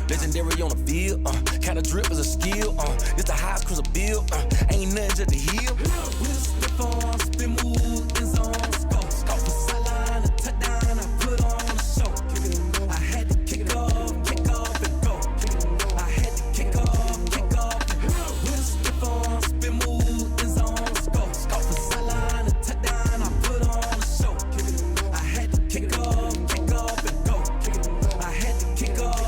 Legendary on the field, kinda drip is a skill, it's the highest cruiser bill, ain't nothing just to heal. With a stiff arm, spin move, in zone, scope the sideline, a touchdown, I put on a show. I had to kick off and go. I had to kick off and go. With a stiff arm, spin move, in zone, scope the sideline, a touchdown, I put on a show. I had to kick off and go. I had to kick off.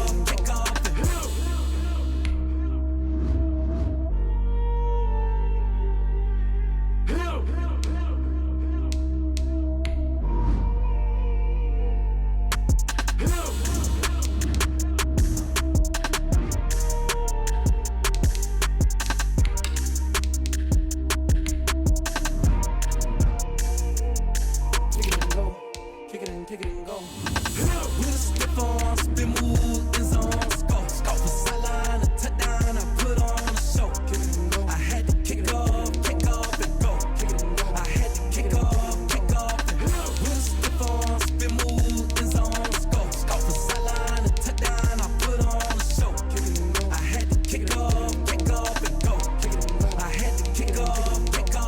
Kick it and go. With a stiff arm, spin move, in zone, scope the sideline, a touchdown, I put on a show. I had to kick off and go. I had to kick off and go. With a stiff arm, spin move, in zone, scope the sideline, a touchdown, I put on a show. I had to kick off and go. I had to kick off and go.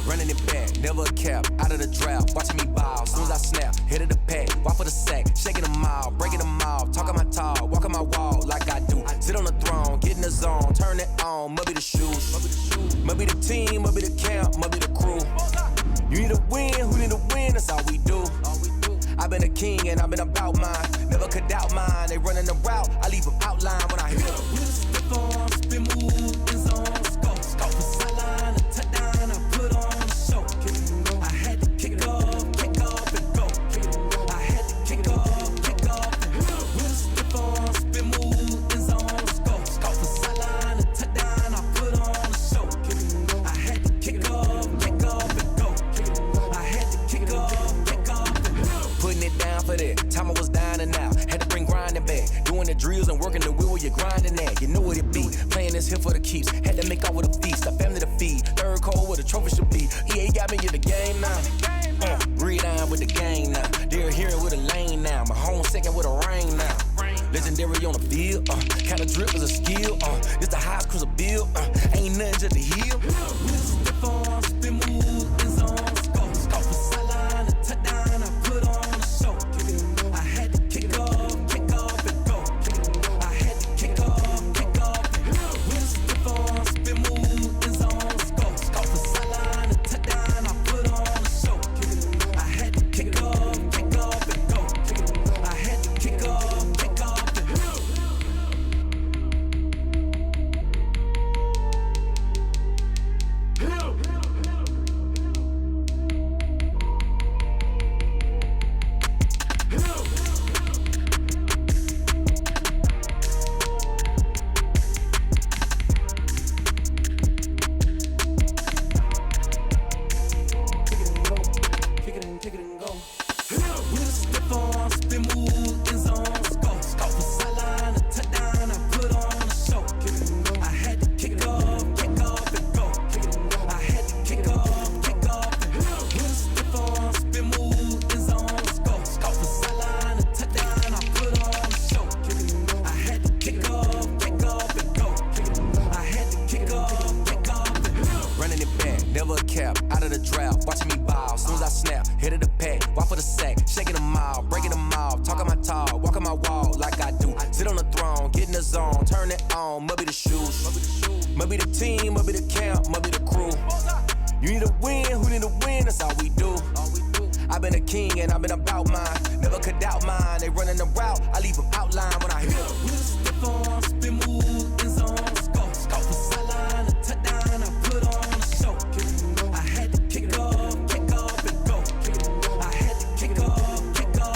Running it back, never a cap, out of the drought, watching me ball, soon as I snap. Hit of the pack, walk for the sack, shaking them all, breaking them off, talking my talk, walking my wall like I do. Sit on the throne, get in the zone, turn it on, must be the shoes, must be the team, must be the camp, must be the crew. You need a win, who need a win, that's all we do. I've been a king and I've been about mine, never could doubt mine. They running the route, I leave them outline when I hit them. With a stiff arm, spin move, in zone, scope the sideline, a touchdown, I put on a show. I had to kick off. Time I was down and out, had to bring grinding back. Doing the drills and working the wheel where you're grinding at. You know what it be, playing this here for the keeps. Had to make out with a feast, a family to feed. Third cold where the trophy should be. EA got me in the game now. Read on with the game now. They're hearing with a lane now. My home second with a rain now. Legendary on the field, kinda drip is a skill. It's the highest cruiser bill, ain't nothing just to heal. With a stiff arm, spin move, in zone, scope the sideline, a touchdown, I put on a show. I had to kick off and go. I had to kick off and go. With a stiff arm, spin move, in zone, scope the sideline, a touchdown, I put on a show. I had to kick off and go. I had to kick off and go. Out of the drought, watching me ball, soon as I snap, hit of the pack, walk for the sack, shaking them all, breaking them off, talking my talk, walking my wall like I do. Sit on the throne, get in the zone, turn it on, must be the shoes, must be the team, must be the camp, must be the crew. You need a win, who need a win, that's all we do. I've been a king and I've been about mine, never could doubt mine. They running the route, I leave them outline when I hit them. With a stiff arm, spin move, in zone, scope the sideline, a touchdown, I put on a show. I had to kick off and go. I had to kick off and go.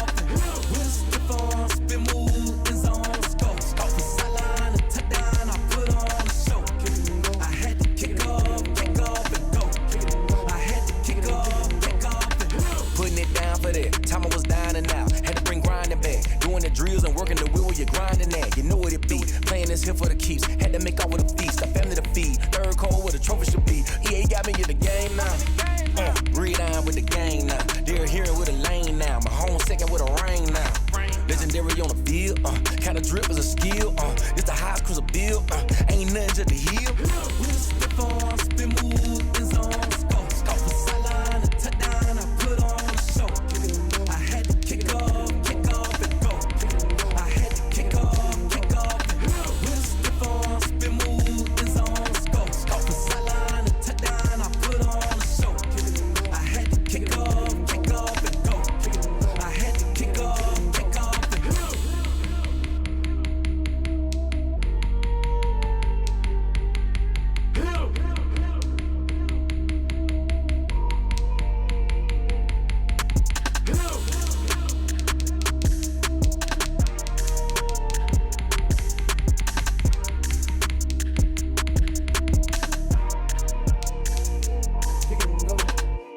With a stiff arm, spin move, in zone, scope the sideline, a touchdown, I put on a show. I had to kick off and go. I had to kick off and go. Putting it down for that. Time I was down and out, had to bring grinding back. Doing the drills and working the wheel where you're grinding at. You know what it be, playing this here for the keeps. Had to make out with a feast, a family to feed. Third cold where the trophy should be. EA got me in the game now. Read on with the game now. They're hearing with a lane now. My home second with a rain now. Legendary on the field, kinda drip is a skill, this the highest cruiser bill, ain't nothing just the hill. We step on, spin move, in zone, scope for sideline, a touchdown, I put on a show. I had to kick off and go. I had to kick off and go. We step on, spin move, in zone, scope for sideline, a touchdown, I put on a show. I had to kick off and go. I had to kick off and go.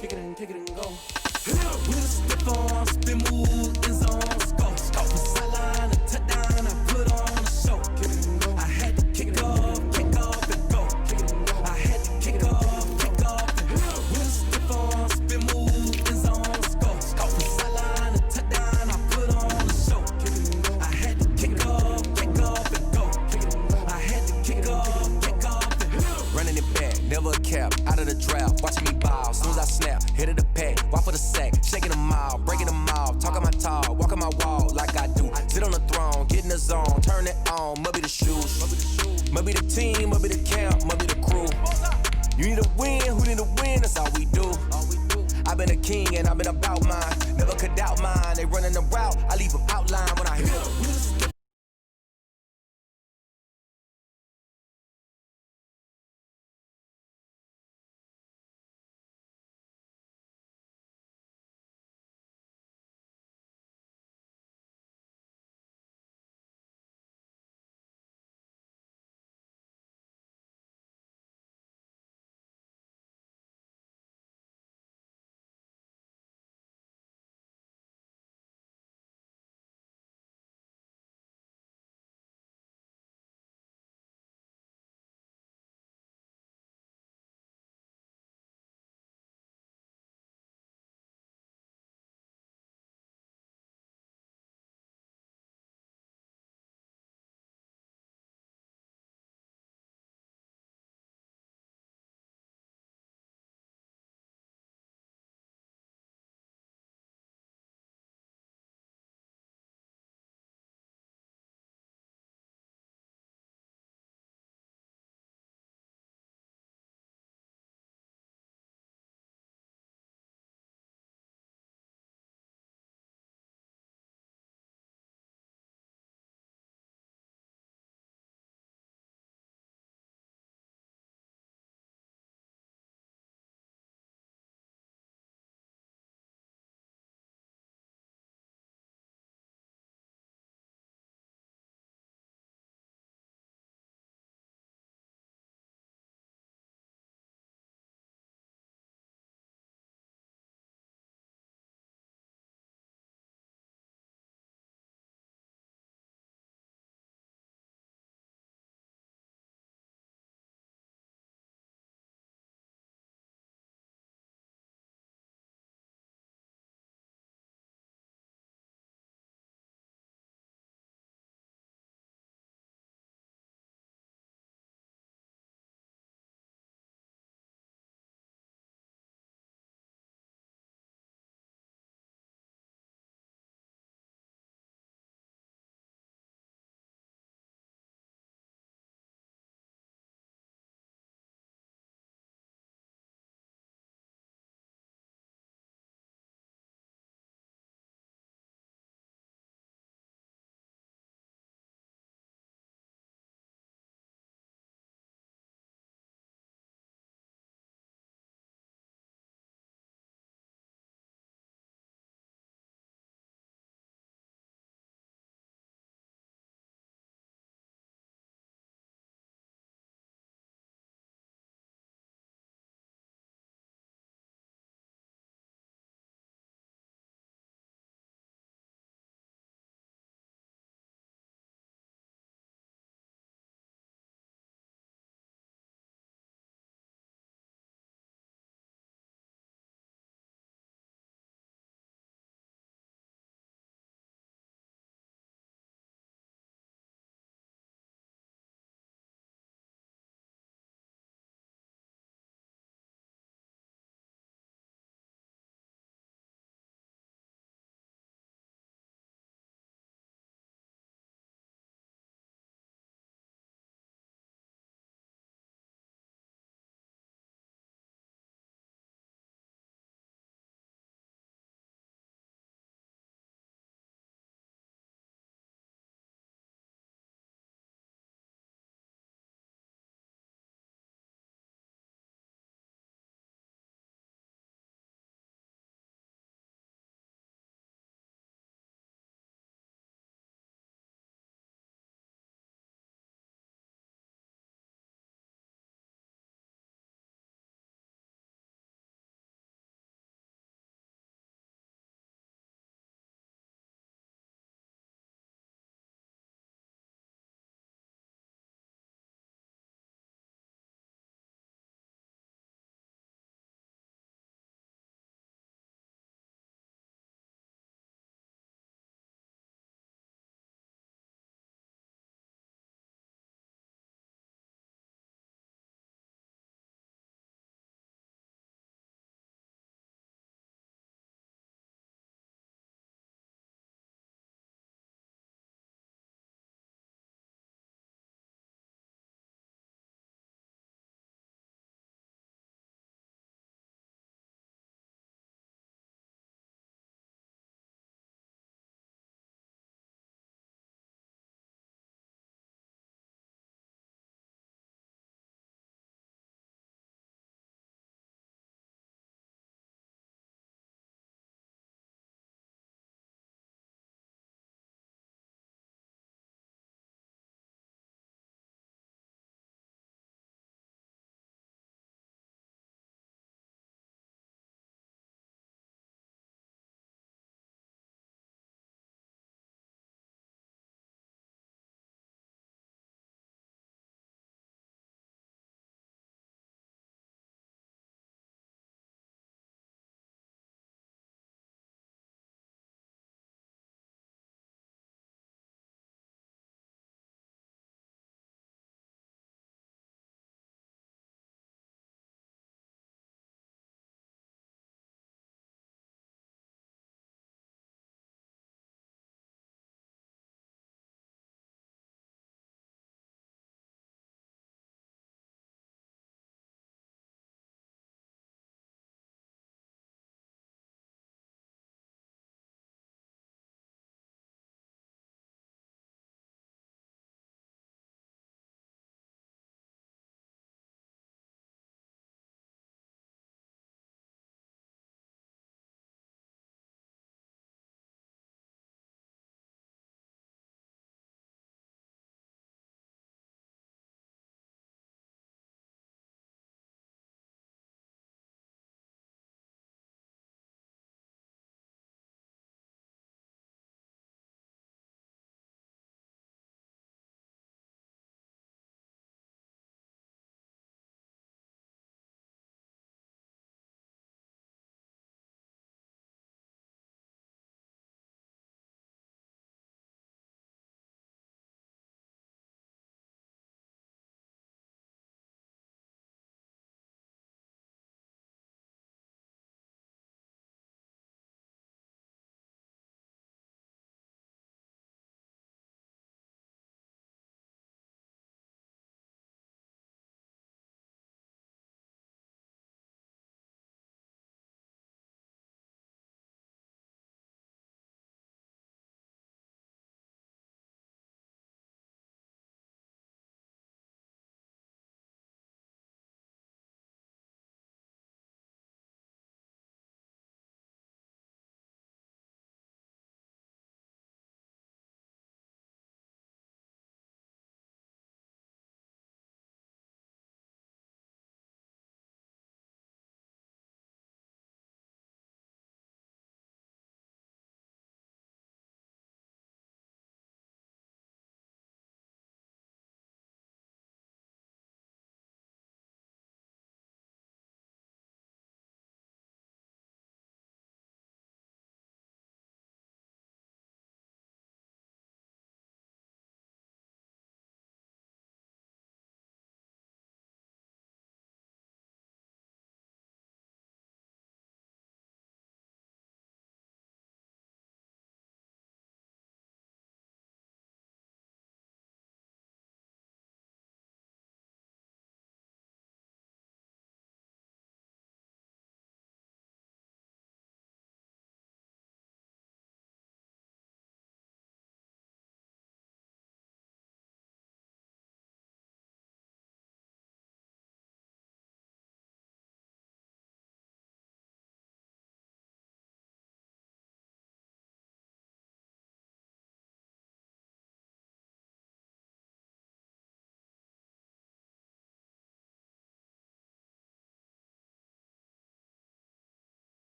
Kick it and go. We step on, spin move, in zone, scope for sideline, a touchdown, I put on a show. I had to kick off and go. I had to kick off and go. We step on, spin move, in zone, scope for sideline, a touchdown, I put on a show. I had to kick off and go. I had to kick off and go. Running it back, never a cap, out of the draft, watching me ball, soon as I snap, hit of the pack, walk for the sack, shaking them out, breaking them off, talking my talk, walking my wall like I do, sit on the throne, get in the zone, turn it on, must be the shoes, must be the team, must be the camp, must be the crew. You need a win, who need a win, that's all we do. I've been a king and I've been about mine, never could doubt mine, they running the route, I leave them outline when I hit.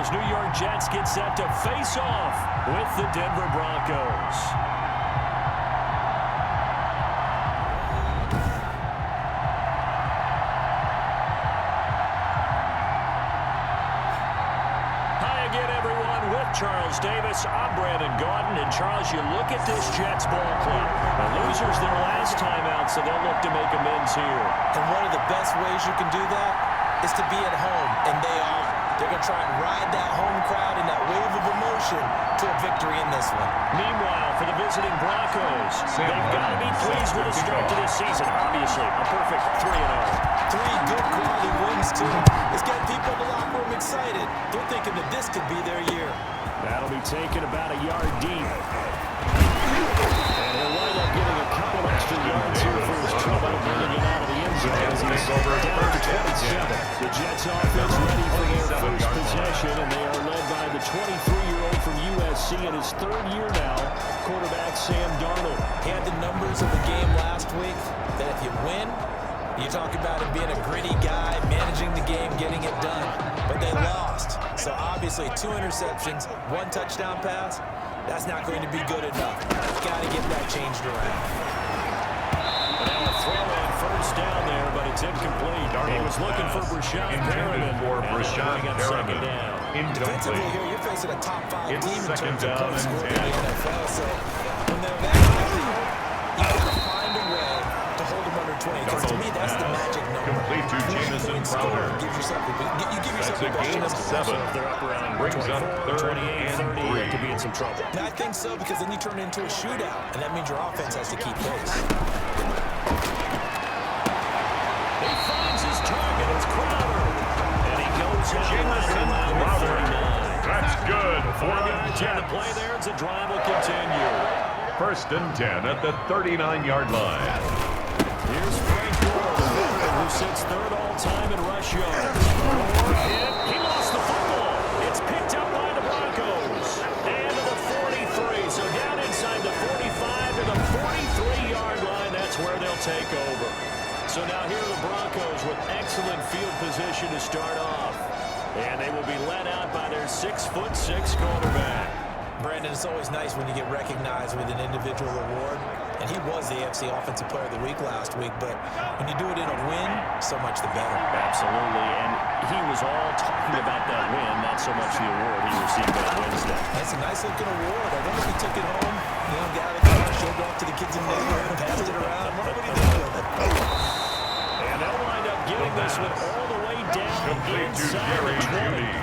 Those New York Jets get set to face off with the Denver Broncos. Charles Davis, I'm Brandon Gaudin, and Charles, you look at this Jets ball club. The losers their last time out, so they'll look to make amends here. And one of the best ways you can do that is to be at home, and they are. They're going to try and ride that home crowd and that wave of emotion to a victory in this one. Meanwhile, for the visiting Broncos, they've got to be pleased with the start to this season. Obviously, a perfect 3-0. 3 good quality wins, too. It's getting people in the locker room excited. They're thinking that this could be their year. That'll be taken about a yard deep. And he'll wind up getting a couple extra yards here for his trouble, bringing it out of the end zone as he's down to 27. The Jets offense ready for their first possession, and they are led by the 23-year-old from USC in his 3rd year now, quarterback Sam Darnold. He had the numbers of the game last week that if you win, you talk about him being a gritty guy, managing the game, getting it done. But they lost. So obviously 2 interceptions, 1 touchdown pass, that's not going to be good enough. Got to get that changed around. Now a throw on first down there, but it's incomplete. He was looking for Brashad Perriman. Defensively here, you're facing a top 5 it's team in terms of down points and scored in 10. the NFL. So when they're that high, you got to find a way to hold them under 20. Because to me, that's the magic number. Complete to Jamison Crowder. You give yourself That's a gain of 7. Brings up 3rd and 3. Could be in some trouble. I think so, because then you turn it into a shootout, and that means your offense has to keep pace. He finds his target. It's Crowder. And he goes out around 39. That's good. 4 yards on the play there as the drive will continue. 1st and 10 at the 39-yard line. Here's Frank Gore, the veteran who sits 3rd all-time in rush yards. Gore hit. He lost the football. It's picked up by the Broncos. And to the 43. So down inside the 45 to the 43-yard line. That's where they'll take over. So now here are the Broncos with excellent field position to start off. And they will be led out by their 6'6" quarterback. Brandon, it's always nice when you get recognized with an individual award. And he was the AFC Offensive Player of the Week last week. But when you do it in a win, so much the better. Absolutely. And he was all talking about that win, not so much the award he received on Wednesday. That's a nice-looking award. I wonder if he took it home, got out of the car, showed it off to the kids in the neighborhood, passed it around. What would he do with it? And they'll wind up getting this one all the way down Complete to inside Jerry the 20. Jeudy.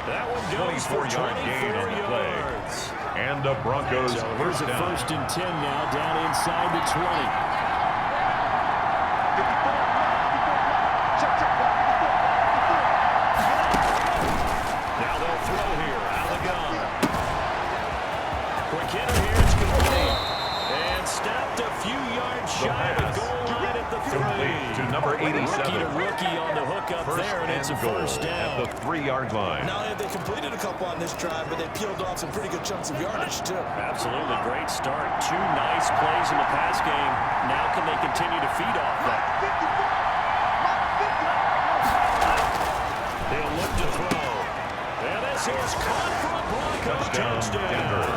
That one goes for 24-yard gain on the play. yards. And the Broncos So here's first a down. 1st and 10 now, down inside the 20. Now they'll throw here, out of the gun. Quick hitter here, it's complete. And stopped a few yards shy of the goal line at the 3. Complete to number 87. Rookie to rookie on the hook up First there, and it's a and goal first down. at the 3-yard line. Not only have they completed a couple on this drive, but they peeled off some pretty good chunks of yardage, too. Absolutely, great start. 2 nice plays in the pass game. Now can they continue to feed off that? They'll look to throw. And this is caught for a Broncos touchdown. Denver.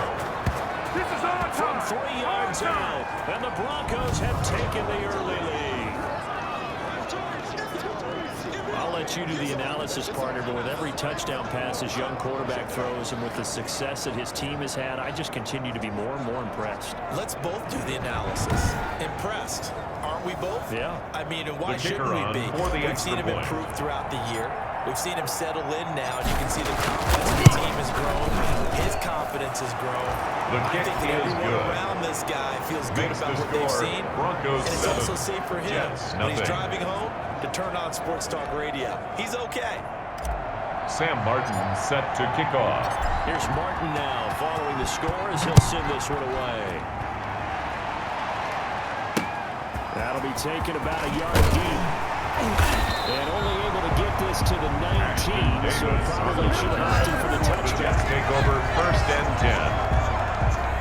This is our From time. 3 yards out, and the Broncos have taken the early lead. I'll let you do the analysis, partner, but with every touchdown pass his young quarterback throws and with the success that his team has had, I just continue to be more and more impressed. Let's both do the analysis. Impressed, aren't we both? Yeah. I mean, and why The kicker shouldn't we be? on for the We've extra seen him point. improve throughout the year. We've seen him settle in now, and you can see the confidence of the team has grown. His confidence has grown. The I kick think that is everyone good. around this guy feels good Makes about the what they've score. seen. Broncos And it's 7, also safe for him Jets when he's nothing. driving home to turn on Sports Talk Radio. He's okay. Sam Martin set to kick off. Here's Martin now, following the score as he'll send this one away. That'll be taken about a yard deep. And only able to get this to the 19, so probably should have opted for the touchdown. Jets take over 1st and 10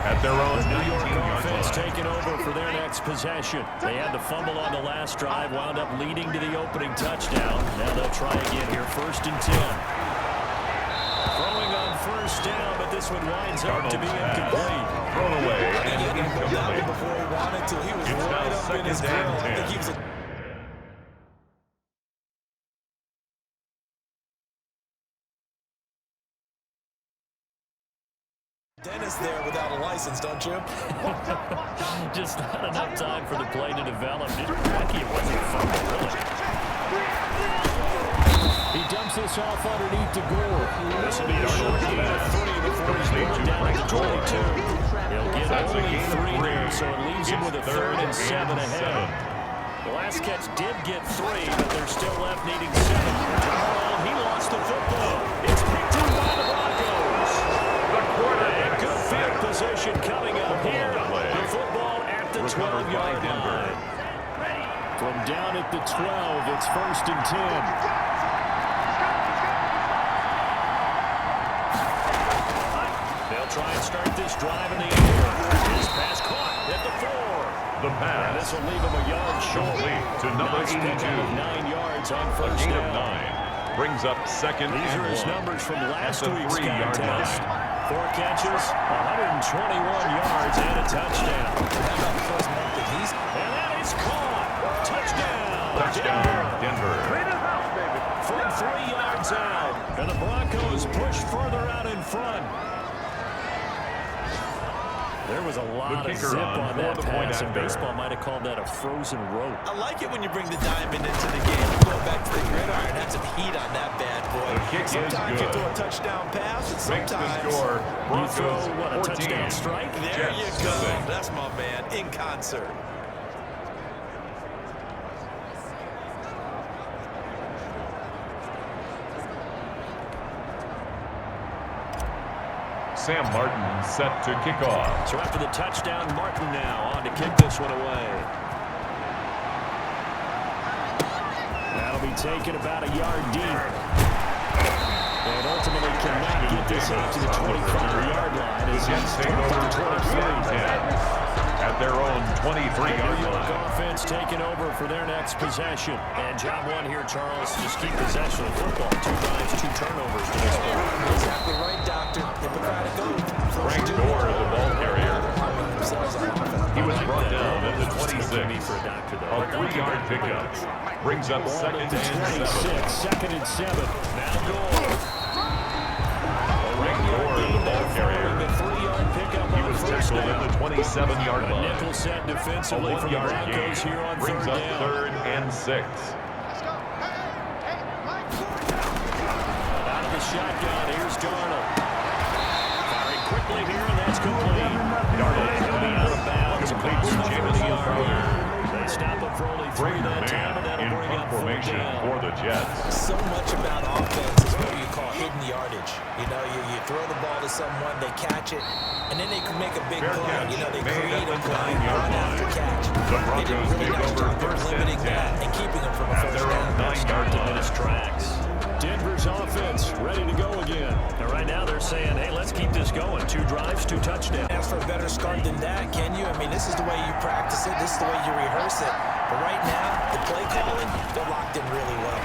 at their own New York 19-yard offense line. taking over for their next possession. They had the fumble on the last drive, wound up leading to the opening touchdown. Now they'll try again here, 1st and 10. first down, but this one winds up to be incomplete. Thrown away I think he and had to go down incomplete. before he wanted to. He was It's right now up in his second and grill. I think 10. he was a Dennis there without a license, don't you? Just not enough time for the play to develop. Lucky it wasn't a fumble, really. He dumps this off underneath the goal. This will be a short gain of 3 before he's brought down at the 22. He'll get only 3 there, so it leaves him with a 3rd and 7 ahead. The last catch did get 3, but they're still left needing 7. He lost the football. It's picked up by the Broncos. A good field position coming up here. The football at the 12-yard line. From down at the 12, it's 1st and 10. Try and start this drive in the air. This pass caught at the 4. The pass. And this will leave him a yard short. To number 82. 9 yards on first Gain down. of 9. Brings up second These and are his 1. numbers from last At the week's 3-yard contest. line. 4 catches, 121 yards, and a touchdown. And that is caught. Touchdown. Touchdown, Denver. From 3 yards out. And the Broncos push further out in front. There was a lot of zip on that pass, and baseball might have called that a frozen rope. I like it when you bring the diamond into the game. Going back to the gridiron, have some heat on that bad boy. The kick Sometimes is you good. throw a touchdown pass, and Makes sometimes the score. You throw, Broncos a 14. touchdown strike? There you Jets go. 7. That's my man, in concert. Sam Martin set to kick off. So after the touchdown, Martin now on to kick this one away. That'll be taken about a yard deep. And ultimately cannot get this out to the 25-yard line as he's taken over the 23. At their own 23-yard New York line. offense taking over for their next possession. And job one here, Charles, just keep possession of the football. 2 drives, 2 turnovers to this point. Exactly right, Doctor. Hippocratic oath. Frank Gore, the ball carrier. He was brought down at the 26. A 3-yard pickup. Brings up second and 7. 2nd and 7. Now Gore. Frank Gore, the ball carrier. The 3-yard pickup He on was first tackled down. at the 27-yard A line. nickel set A defensively from the 1-yard Broncos gain. here on Brings 3rd up down. 3rd and 6. Out of the shotgun, here's Darnold. Firing quickly here, and that's complete. Darnold will be out of bounds. Complete to Jamison Crowder. They stop it for only 3 that time, and that'll in bring front up 4th formation down. for the Jets. So much about offense is what you call hidden yardage. You know, you throw the ball to someone, they catch it, and then they can make a big Fair play. catch You know, they made create at a the play, 9-yard run after line. catch. The They did a Broncos really take nice over job of 1st and limiting 10. that and keeping them from a At first their own down. 9-yard In line. his tracks. Denver's offense ready to go again. And right now they're saying, hey, let's keep this going. 2 drives, 2 touchdowns. Ask for a better start than that, can you? I mean, this is the way you practice it. This is the way you rehearse it. But right now, the play calling, they're locked in really well.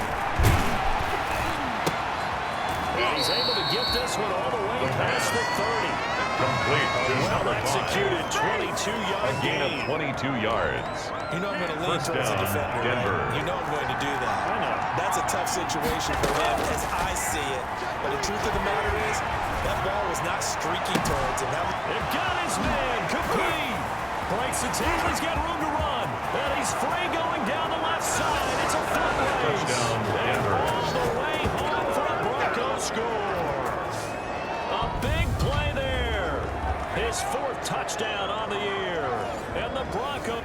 And he's able to get this one all the way past the 30. Complete to number 5. Executed 22-yard A gain of gain. 22 yards. You know I'm going to lean First towards the down, defender, Denver. right? You know I'm going to do that. I know. That's a tough situation for him as I see it. But the truth of the matter is, that ball was not streaking towards him. They've got his man, complete. Breaks the tackle, he's got room to run. And he's free going down the left side. It's a foot race. Touchdown, Denver. And all the way home for a Broncos score. A big play there. His 4th touchdown on the year. And the Broncos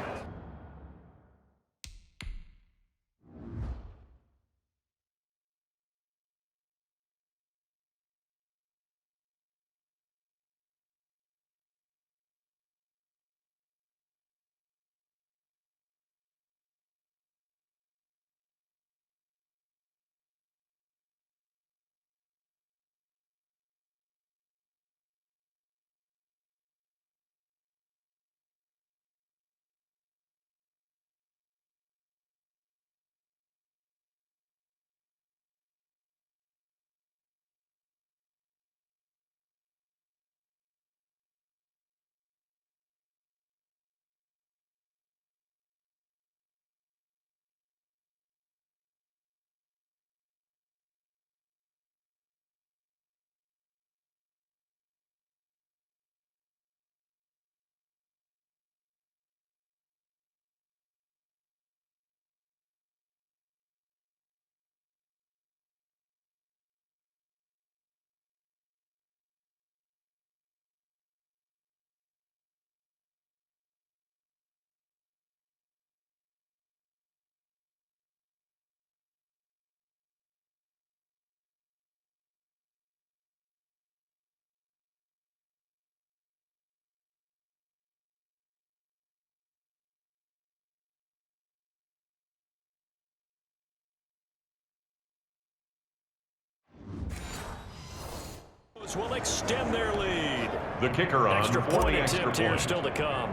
Jets will extend their lead. The kicker on Extra for point the extra attempt here point. still to come.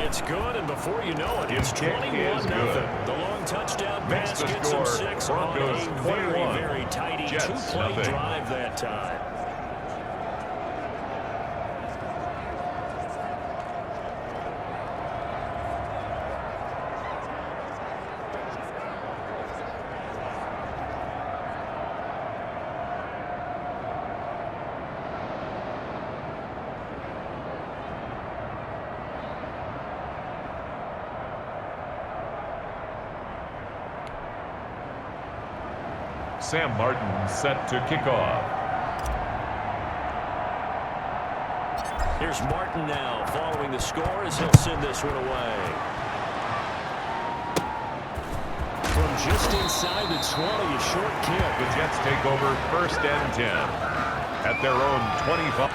It's good, and before you know it, it's 21-0. The long touchdown pass gets them 6 on a very, very tidy two-play drive that time. Sam Martin set to kick off. Here's Martin now following the score as he'll send this one away. From just inside the 20, a short kick. The Jets take over 1st and 10 at their own 25.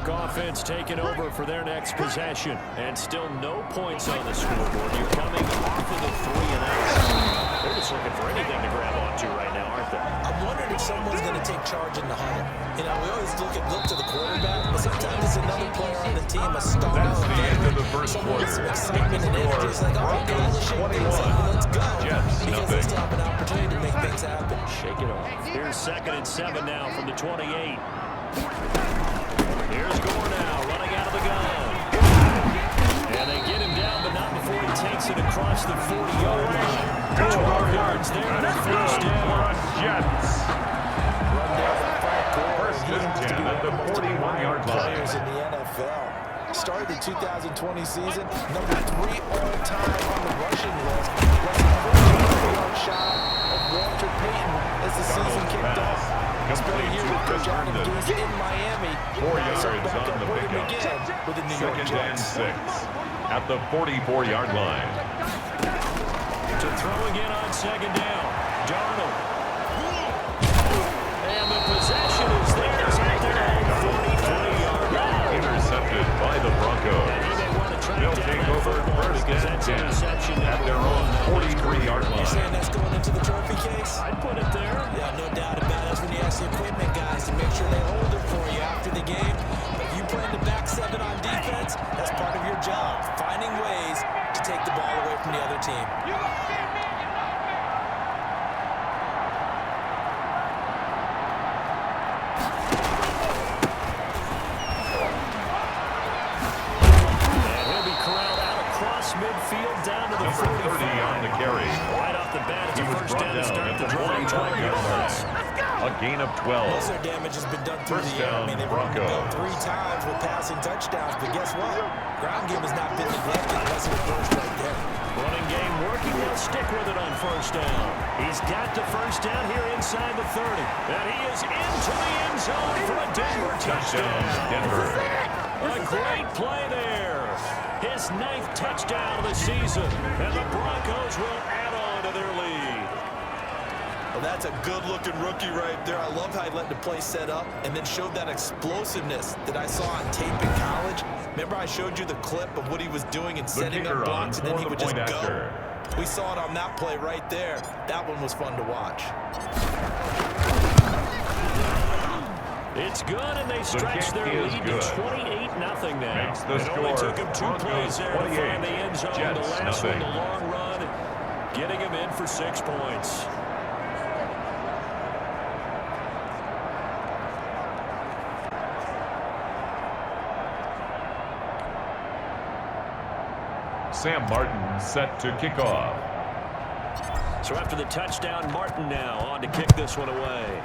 Offense taking over for their next possession, and still no points on the scoreboard. You're coming off of the 3 and out. They're just looking for anything to grab onto right now, aren't they? I'm wondering if someone's going to take charge in the huddle. You know, we always look to the quarterback, but sometimes it's another player on the team, a star. That's the end of the first someone with some quarter. excitement and energy. It's like, all right, guys, let's shake things up. Let's go. Jets, because they still have an opportunity to make things happen. Shake it off. Here's 2nd and 7 now from the 28. Here's Gore now, running out of the gun. And they get him down, but not before he takes it across the 40-yard line. 12 yards there on the first down. Jets. Run down the front court. 1st and 10 at the 41-yard line. Players in the NFL. Started the 2020 season, number 3 all-time on the rushing list. Less than 400-yard shot of Walter Payton as the season kicked off. Spent a year with Coach Adam Gase in Miami. 4 yards on the pickup. Again with the New York 2nd and Jets. 6 at the 44-yard line. To throw again on 2nd down. Darnold. And the possession is theirs at their own 43-yard line. Intercepted by the Broncos. They'll take over 1st and 10 at their own 43-yard line. You saying that's going into the trophy case? I'd put it there. Yeah, no doubt about it. That's when you ask the equipment guys to make sure they hold it for you after the game. But if you play in the back 7 on defense, that's part of your job, finding ways to take the ball away from the other team. Midfield down to the Number 30 on the carry. Right off the bat, it's He a was first brought down to down start at the the drive. 20-yard line. A gain of 12. Most of their damage has been done through First the air. I mean, they've run the ball Broncos. 3 times with passing touchdowns, but guess what? Ground game has not been neglected. That's a first right there. Running game working. They'll stick with it on 1st down. He's got the 1st down here inside the 30. And he is into the end zone for a Denver touchdown. Denver. A great play there. His 9th touchdown of the season. And the Broncos will add on to their lead. Well, that's a good-looking rookie right there. I love how he let the play set up and then showed that explosiveness that I saw on tape in college. Remember I showed you the clip of what he was doing and setting up blocks, and then he would just go. We saw it on that play right there. That one was fun to watch. It's good, and they stretch their lead to 28-0 now. Makes the It only score took him 2 Broncos plays there to 28, find the end zone. Jets The last one, nothing. the long run, getting him in for 6 points. Sam Martin set to kick off. So after the touchdown, Martin now on to kick this one away.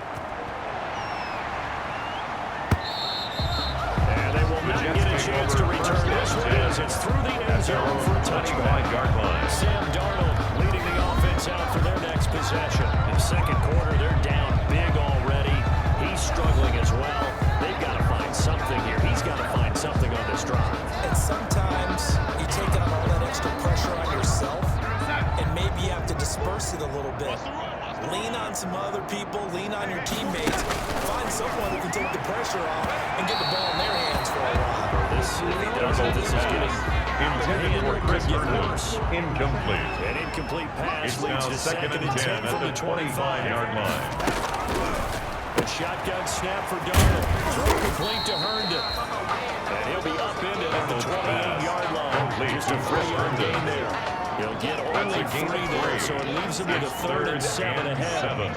And they will not get a chance to return this one as it's through the end zone for a touchback. Sam Darnold leading the offense out for their next possession. In the 2nd quarter, they're down big already. He's struggling as well. They've got to find something here. He's got to find something on this drive. And sometimes you take on all that extra pressure on yourself, and maybe you have to disperse it a little bit. Lean on some other people, lean on your teammates, Find someone who can take the pressure off and get the ball in their hands for a while. This is getting intended for Chris Burns. Incomplete. an incomplete pass. It's Leads now to second and 10 from at the 25-yard line. A shotgun snap for Darnold. Throw complete to Herndon. And he'll be upended at the 28-yard line. Just a 3-yard gain there. He'll get only 3 there, so it leaves him with a 3rd and 7 ahead.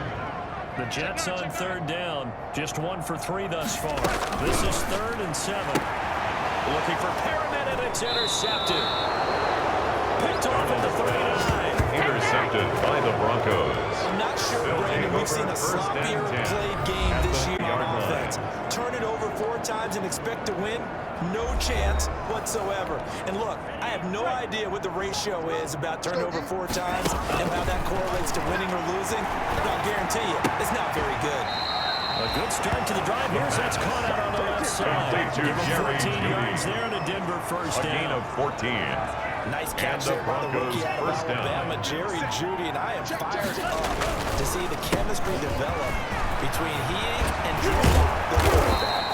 The Jets on 3rd down. Just 1 for 3 thus far. This is 3rd and 7. Looking for Perriman, and it's intercepted. Picked off at the 39. Intercepted by the Broncos. I'm not sure, Brandon, we've seen a sloppier played game this year on offense. Turn it over 4 times and expect to win? No chance whatsoever. And look, I have no idea what the ratio is about turnover 4 times and how that correlates to winning or losing, but I'll guarantee you, it's not very good. A good start to the drive. Here's that's caught out on the left side. Complete to Jerry 14 Jeudy. yards there and a Denver first A gain down. of 14. Nice catch the there by the Broncos rookie out of first down. Alabama, Jerry Jeudy, and I am fired up to see the chemistry develop between he and Drew Lock, the quarterback.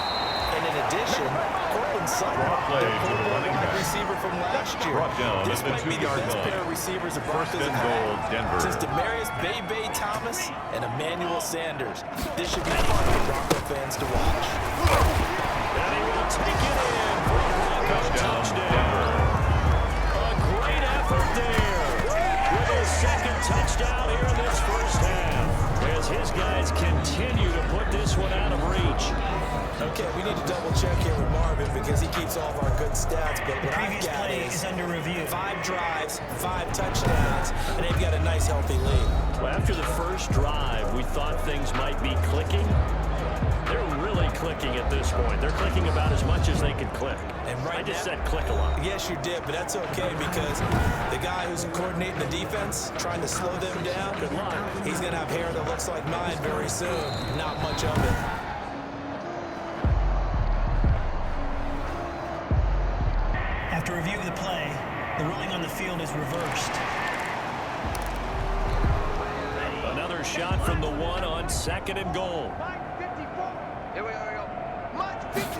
And in addition, Cortland Sutton, Play the to the running quarterback back. receiver from last year. Brought down This at the might be the 2-yard best line. pair of receivers the First Broncos and have goal, had Denver. since Demarius Bay Thomas and Emmanuel Sanders. This should be fun for Bronco fans to watch. And he will take it in for a Bronco touchdown. A great effort there with his 2nd touchdown here in this first half. As his guys continue to put this one out of reach. Okay, we need to double check here with Marvin because he keeps all of our good stats, but what I've Previous got play is is under review. 5 drives, 5 touchdowns, and they've got a nice healthy lead. Well, after the first drive, we thought things might be clicking. They're really clicking at this point. They're clicking about as much as they can click. And right I just now- said click a lot. Yes, you did, but that's okay because the guy who's coordinating the defense, trying to slow them down, Good luck. he's going to have hair that looks like mine very soon. Not much of it. After review of the play, the ruling on the field is reversed. Another shot from the 1 on 2nd and goal. Here we go. Mike 54.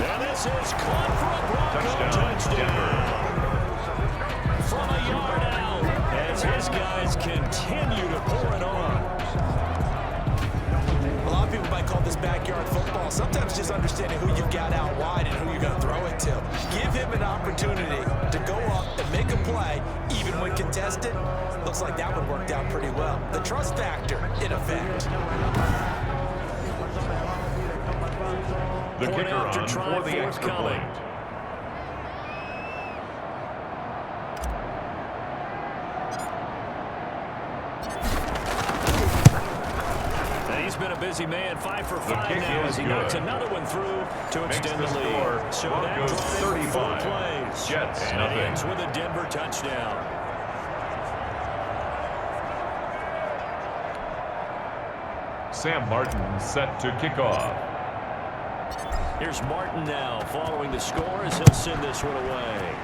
And this is caught for a Bronco Touchdown, From a yard out as his guys continue to pour it on. A lot of people might call this backyard football. Sometimes just understanding who you've got out wide and who you're going to throw it to. Give him an opportunity to go up and make a play, even when contested. Looks like that one worked out pretty well. The trust factor, in effect. The Point kicker after on try for the extra forthcoming. point. And he's been a busy man, 5 for 5 kick now is as he good. knocks another one through to Makes extend the the score lead. So that Broncos drive for 4 35, plays. Jets and nothing. it ends with a Denver touchdown. Sam Martin set to kick off. Here's Martin now following the score as he'll send this one away.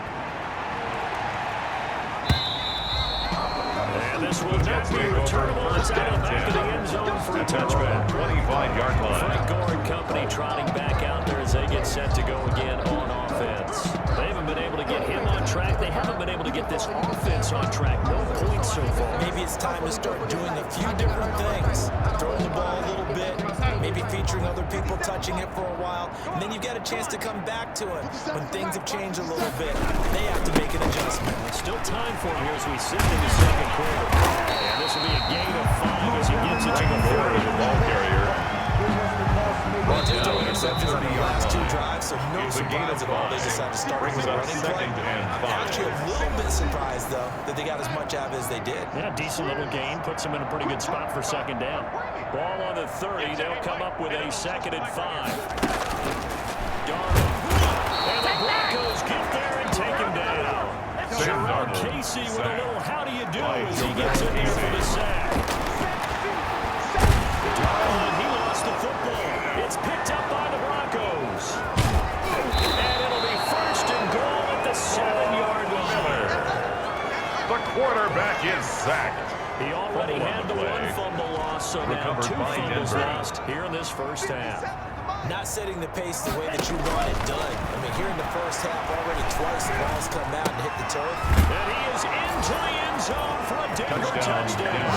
And this will not be returnable. It's out of the back of the end zone for a touchback. 25-yard line. Frank Gore and company trotting back out there as they get set to go again on offense. They haven't been able to get him on track. They haven't been able to get this offense on track. No points so far. Maybe it's time to start doing a few different things. Throwing the ball a little bit, maybe featuring other people touching it for a while, and then you've got a chance to come back to it when things have changed a little bit. They have to make an adjustment. Still time for him here as we sit in the second quarter. And this will be a gain of 5 as he gets it to the 40. The ball carrier. Well, just Now throwing it's a interceptions on the 30-yard last 2 line. drives, so no It's a gain surprise of at all they 5. decided to start Brings with a up running play. 2nd and 5. Actually, a little bit surprised, though, that they got as much out of it as they did. Yeah, decent little gain. Puts them in a pretty good spot for 2nd down. Ball on the 30. They'll come up with a 2nd and 5. Darnold. And the Broncos get there and take him down. Sam Darnold Casey with a sacked. little how do you do By as he Gilbert gets in there Casey. for the sack. Darnold, he lost the football. It's picked up by the Broncos. And it'll be 1st and goal at the 7-yard line. The quarterback is sacked. He already had the one fumble loss, so now 2 fumbles lost here in this first half. Not setting the pace the way that you want it done. I mean, here in the first half, already twice the ball's come out and hit the turf. And he is into the end zone for a Denver touchdown.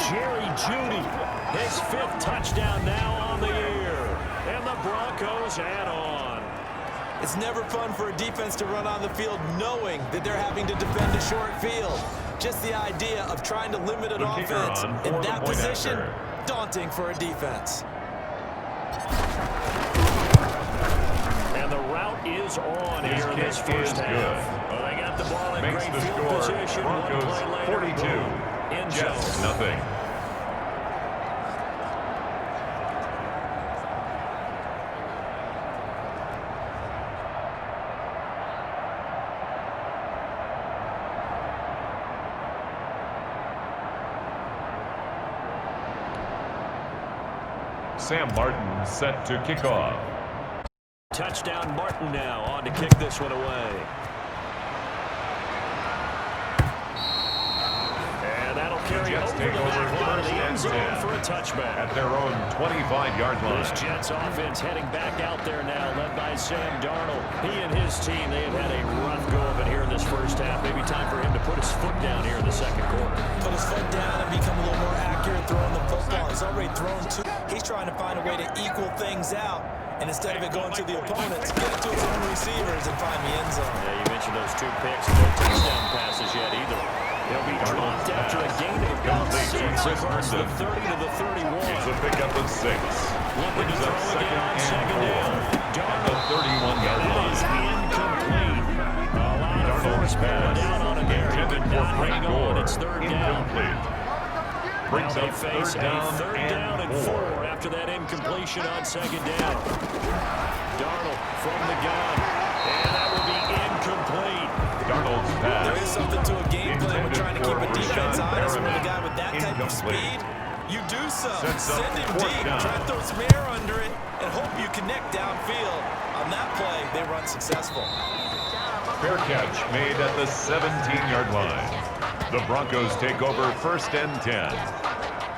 Jerry Jeudy, his 5th touchdown now on the year. And the Broncos add on. It's never fun for a defense to run on the field knowing that they're having to defend a short field. Just the idea of trying to limit an offense in that position, daunting for a defense. And the route is on here in this first half. Well, they got the ball in Makes great the field score. position. Broncos 42, Jets nothing. Sam Martin set to kick off. Touchdown Martin now on to kick this one away. And that'll carry over take the over back line of the end first and zone 10 for a touchback. At their own 25-yard line. This Jets offense heading back out there now, led by Sam Darnold. He and his team, they have had a rough go of it here in this first half. Maybe time for him to put his foot down here in the second quarter. Put his foot down and become a little more accurate throwing the football. He's already thrown 2. He's trying to find a way to equal things out. And instead of it going to the opponents, get it to his own receivers and find the end zone. Yeah, you mentioned those 2 picks. No touchdown passes yet either. He'll be dropped after a gain of about 6 across the 30 to the 31. It's a pickup of 6. Looking to throw again on second down. At the 31-yard line. Is incomplete. A lot of force going down on him there. Intended for Frank Gore. It's third down. Incomplete. Brings They up face third down and 4 4. after that incompletion on second down. Darnold from the gun. And that will be incomplete. Darnold's pass. There is something to a game plan when trying to keep a defense honest with a guy with that type of speed. You do so. Send him deep. Try to throw some air under it and hope you connect downfield. On that play, they run successful. Fair catch made at the 17-yard line. The Broncos take over first and 10.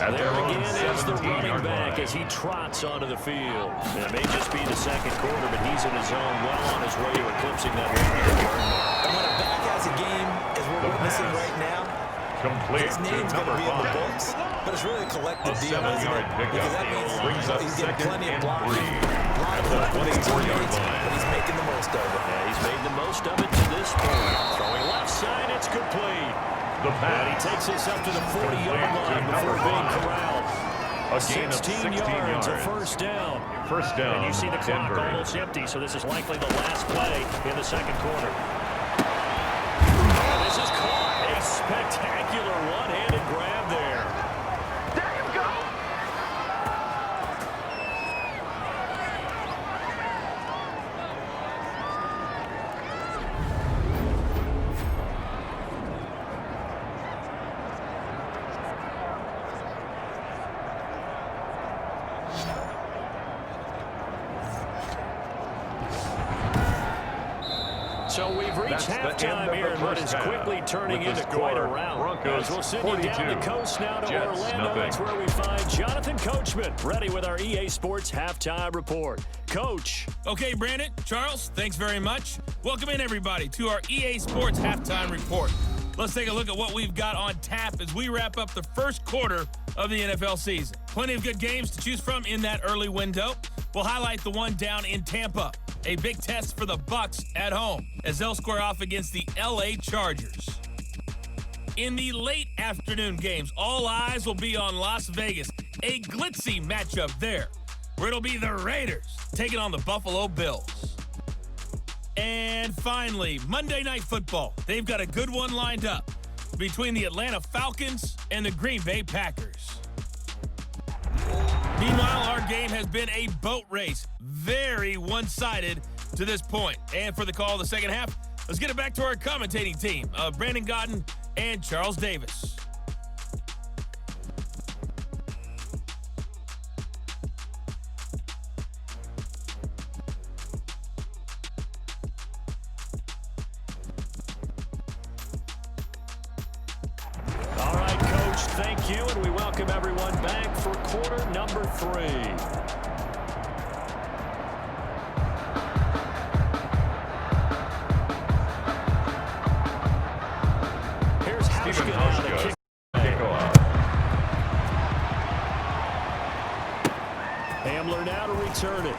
At There their own again is the running 17-yard back line. as he trots onto the field. And it may just be the second quarter, but he's in his zone, well on his way to eclipsing that 100-yard mark. And when a back has a game, as we're witnessing right now, Complete his to name's going number to be in the 5. books. But it's really a collective A deal, isn't 7-yard it? pickup Because that means brings up he's getting second plenty of and blocking. 3. A lot At of the work with his 24-yard teammates, line. but he's making the most of it. Yeah, he's made the most of it to this point. Throwing left side, it's complete. The And he pass. takes us up to the 40-yard line before being corralled. A gain of 16 yards, a first down. First down, And you see the clock Denver. almost empty, so this is likely the last play in the second quarter. And this is caught. A spectacular one-handed grab there. There you go. So we've reached That's the end halftime of here, the and what is first half. quickly turning With the into quite a score, rout. Broncos As we'll send you down 42, the coast now to Jets Orlando. nothing. That's where we find Jonathan Coachman, ready with our EA Sports Halftime Report. Coach. Okay, Brandon, Charles, thanks very much. Welcome in, everybody, to our EA Sports Halftime Report. Let's take a look at what we've got on tap as we wrap up the first quarter of the NFL season. Plenty of good games to choose from in that early window. We'll highlight the one down in Tampa, a big test for the Bucs at home as they'll square off against the LA Chargers. In the late afternoon games, all eyes will be on Las Vegas, a glitzy matchup there, where it'll be the Raiders taking on the Buffalo Bills. And finally, Monday Night Football. They've got a good one lined up between the Atlanta Falcons and the Green Bay Packers. Meanwhile, our game has been a boat race, very one-sided to this point. And for the call of the second half, let's get it back to our commentating team of Brandon Godden and Charles Davis. thank you, and we welcome everyone back for quarter number 3. Hamler now to return it.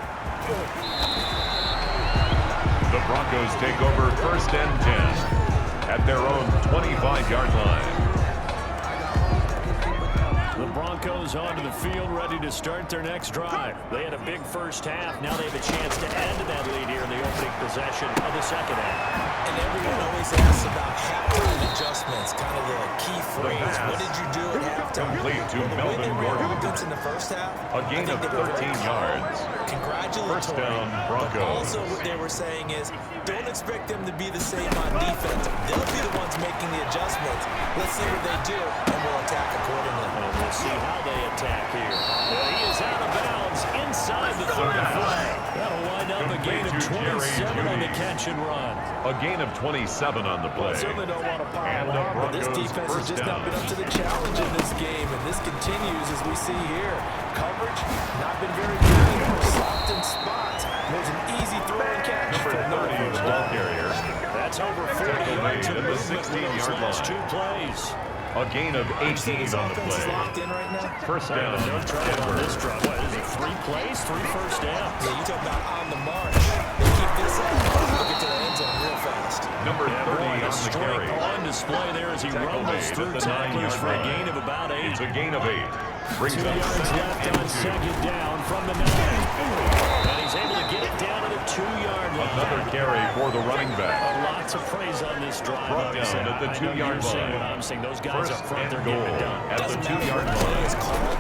The Broncos take over 1st and 10 at their own 25-yard line. The Broncos onto the field, ready to start their next drive. They had a big first half. Now they have a chance to add to that lead here in the opening possession of the second half. And everyone always asks about halftime adjustments, kind of the key phrase. What did you do at halftime? Complete to The way Melvin they ran Gordon. offense in the first half, A gain of 13 yards. congratulatory. First down, Broncos. But also what they were saying is, don't expect them to be the same on defense. They'll be the ones making the adjustments. Let's see what they do, and we'll attack accordingly. And we'll see how they attack here. He is out of bounds inside the 35. That'll wind up a gain of 27 on the catch and run. A gain of 27 on the play. Certainly don't want to And pile the on, but this Broncos defense has first just not down. been up to the challenge in this game, and this continues as we see here. Coverage, not been very good. Soft in spots. There's an easy throw and catch. Number 30, ball carrier. That's over 40 yards of at the movement 16-yard last line. 2 plays. A gain of 18 This on the offense is play. locked in right now. First down, No trouble on Denver. this drive. What is it, 3 plays, 3 first downs? Yeah, you talk about on the march. They keep this up, they'll get to the end zone real fast. Number 30 Boy, on the the strength carry. on display there as he Tackle rumbles made through at the tacklers 9-yard for a line. gain of about 8. It's a gain of 8. Brings 2 up yards second left and on 2. second down from the 9. And he's able to get it down to the 2-yard line. Another carry for the running back. Lots of praise on this drive. Brought down obviously. at the I know 2-yard you're seeing line. what I'm seeing. Those guys First up front, and they're goal getting it done. at the Doesn't matter 2-yard what play line. is called,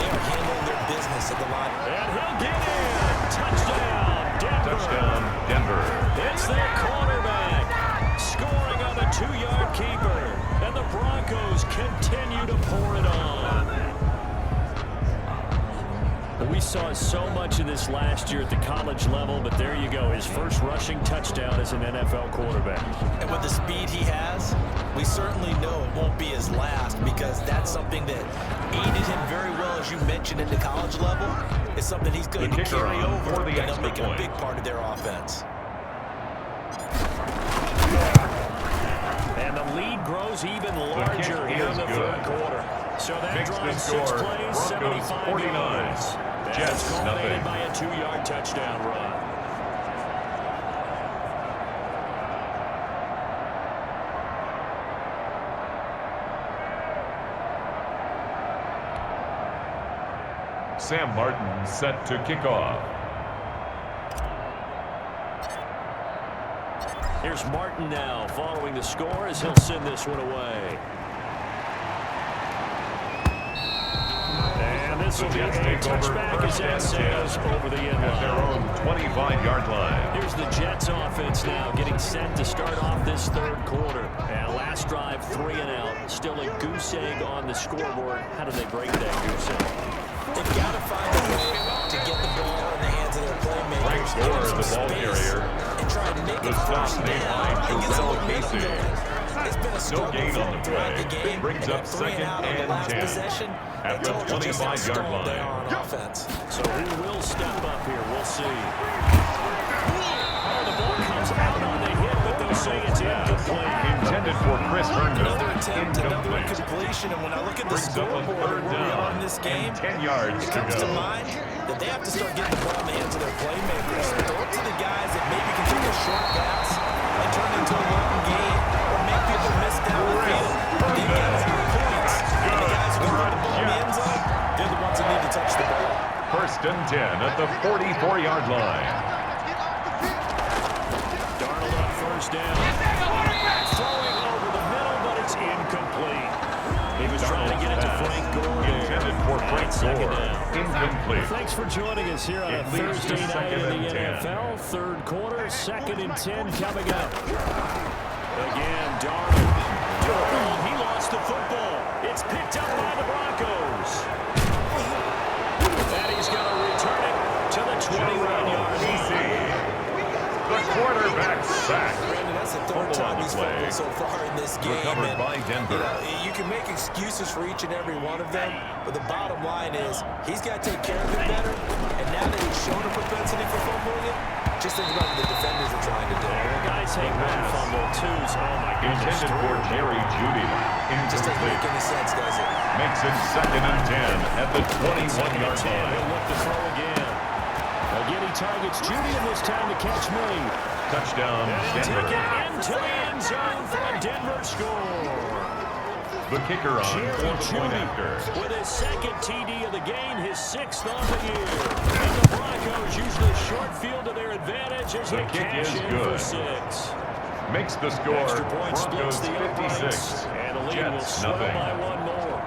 they are handling their business at the line. And he'll get in. Touchdown, Denver. Touchdown, Denver. It's their cornerback scoring on a 2-yard keeper. And the Broncos continue to pour it on. We saw so much of this last year at the college level, but there you go. His first rushing touchdown as an NFL quarterback. And with the speed he has, we certainly know it won't be his last, because that's something that aided him very well, as you mentioned, at the college level. It's something he's going The to kicker carry on over, for the and they'll extra make it a point. big part of their offense. And the lead grows even kick larger here in is the good. third quarter. So that Makes the drive 6 score, plays, Broncos 75 49, yards. Jets That's culminated nothing. by a 2-yard touchdown run. Sam Martin set to kick off. Here's Martin now following the score as he'll send this one away. And this will be a Jets take over touchback as first that and sails 10 over the end at their line. own 25-yard line. Here's the Jets offense now getting set to start off this third quarter. And last drive, 3 and out. Still a goose egg on the scoreboard. How do they break that goose egg? They've got to find a way to get the ball in the hands of their playmakers. Frank Gore, give them the some ball space, carrier. and try to make The it stop first made down by and get some Jarrell momentum Casey. going. It's been a struggle gain for on them the throughout play. the game. Brings They up got 3 second out on the and last 10 possession. at the 25-yard line. They are on offense. So who will step up here? We'll see. Oh, the ball comes out on the hit, but they'll say it's incomplete. Intended for Chris Herndon. Another attempt, another Incomplete. incompletion, and when I look at the Brings up a scoreboard third where we are down in this game, and 10 yards it to comes to go. mind that they have to start getting the ball in the hands of their playmakers. Throw it to the guys that maybe can take a short pass and turn it into a long gain, or make people miss down the field. They've got to score points, and the guys who can put the ball in the end zone, they're the ones that need to touch the ball. First and 10 at the 44-yard line. Darnold on first down. Throwing over the middle, but it's incomplete. He was trying to get it to Frank Gore there. Intended for Frank Second Gore. down. Incomplete. Thanks for joining us here on a It leads to Thursday night second in the and 10. NFL. Third quarter, 2nd and 10 coming up. Again, Darnold. Oh, he lost the football. It's picked up by the Broncos. And he's going to return it to the 21-yard line. The quarterback back-to-back sacks. Brandon, that's the third Fumble time on the he's play. fumbled so far in this game. Recovered by Denver. You can make excuses for each and every one of them, but the bottom line is he's got to take care of it better. And now that he's shown a propensity for fumbling it, just think about what the defenders are trying to do. The guys take one fumble, twos. Oh, my goodness. Intended for Jerry Jeudy. Just doesn't make Incomplete. any sense, does it? Makes it 2nd and 10 at the 21-yard He'll line. look to throw again. Again, he targets Judy, and this time to catch me. Touchdown, And he'll take Denver. it into the end zone for a Denver score. The kicker on Jerry for the point Jeudy after. with his second TD of the game, his 6th on the year. And the Broncos use the short field to their advantage as The they kick cash is in good. for 6. Makes the score Extra point Broncos splits the uprights, 56, and the lead will Jets swell nothing. by one more.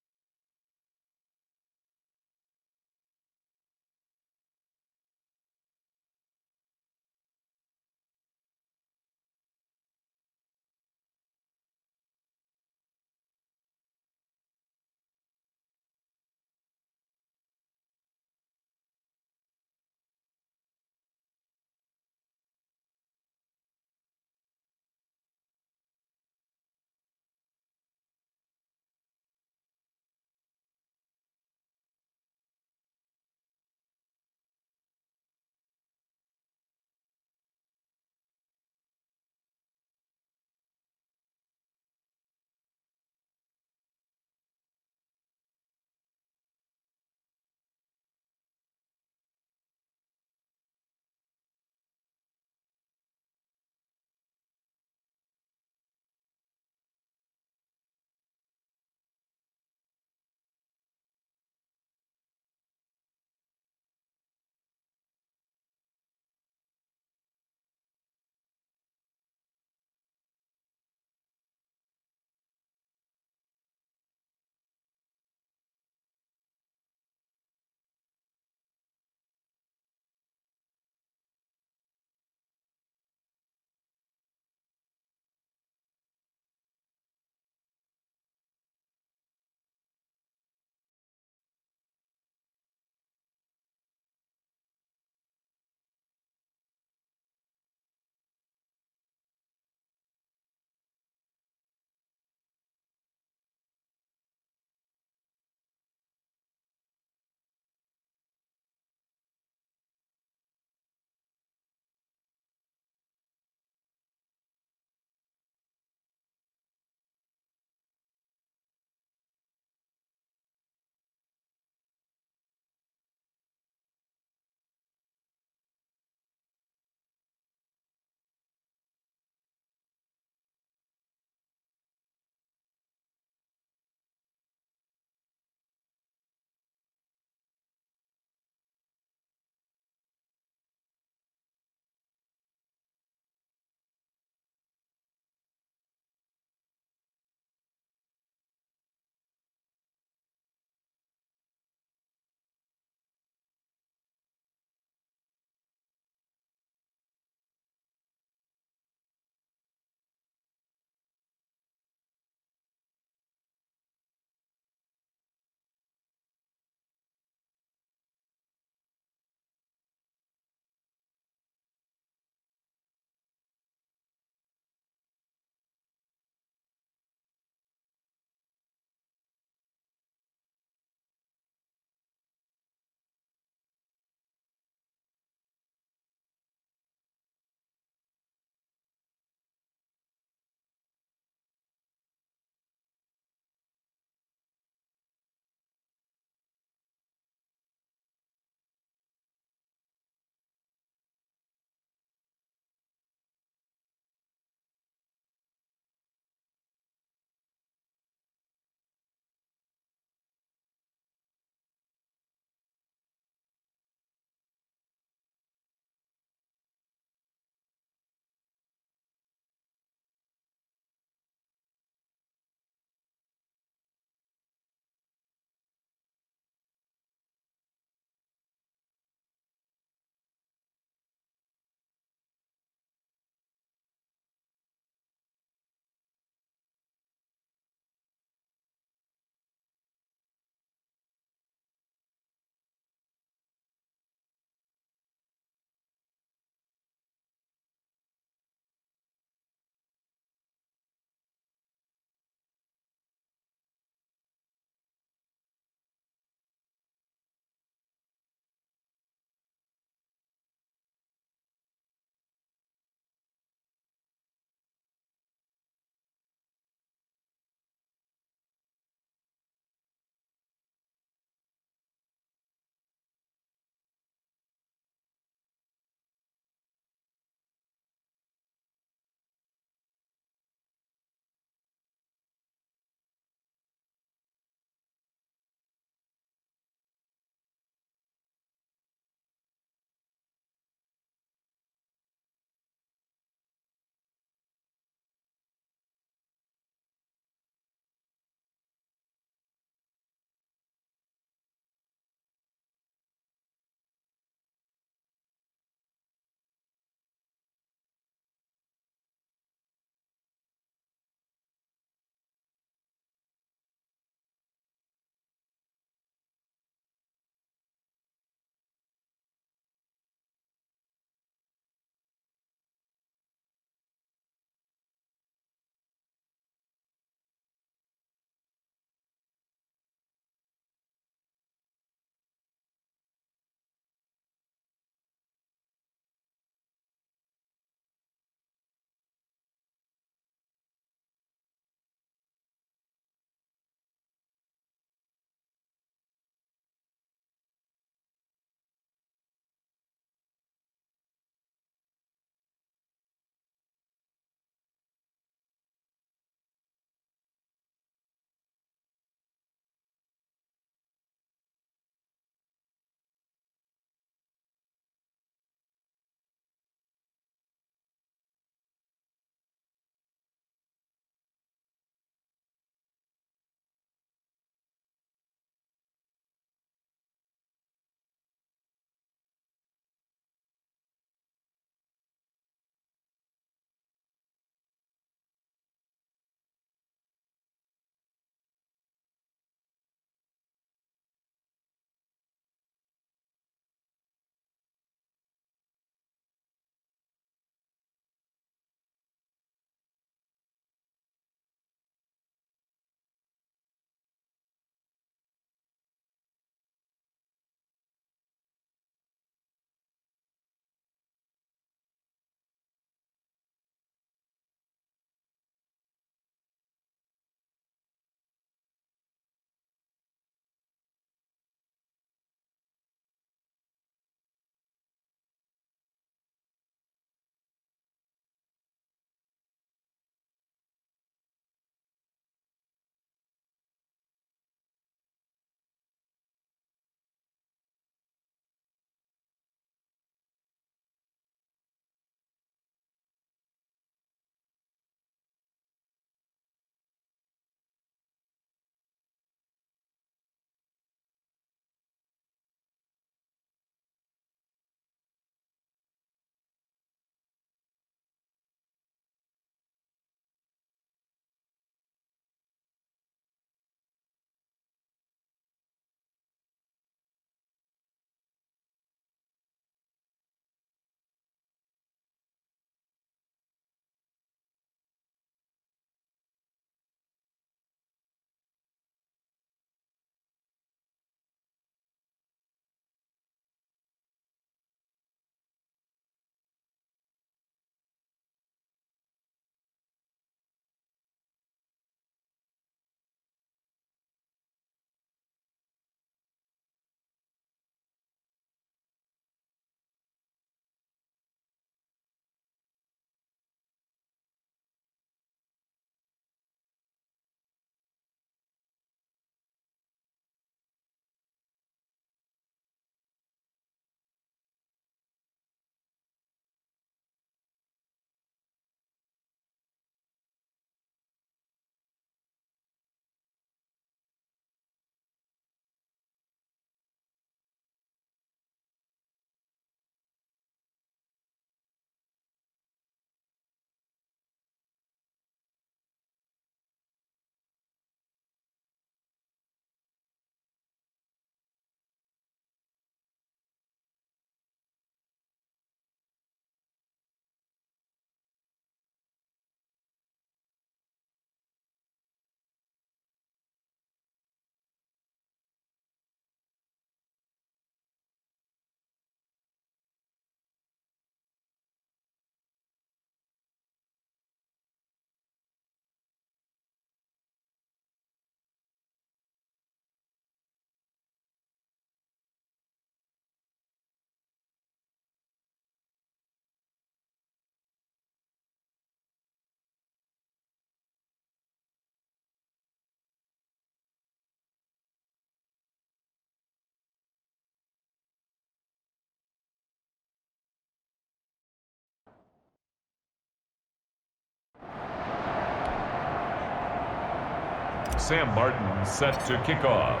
Sam Martin set to kick off.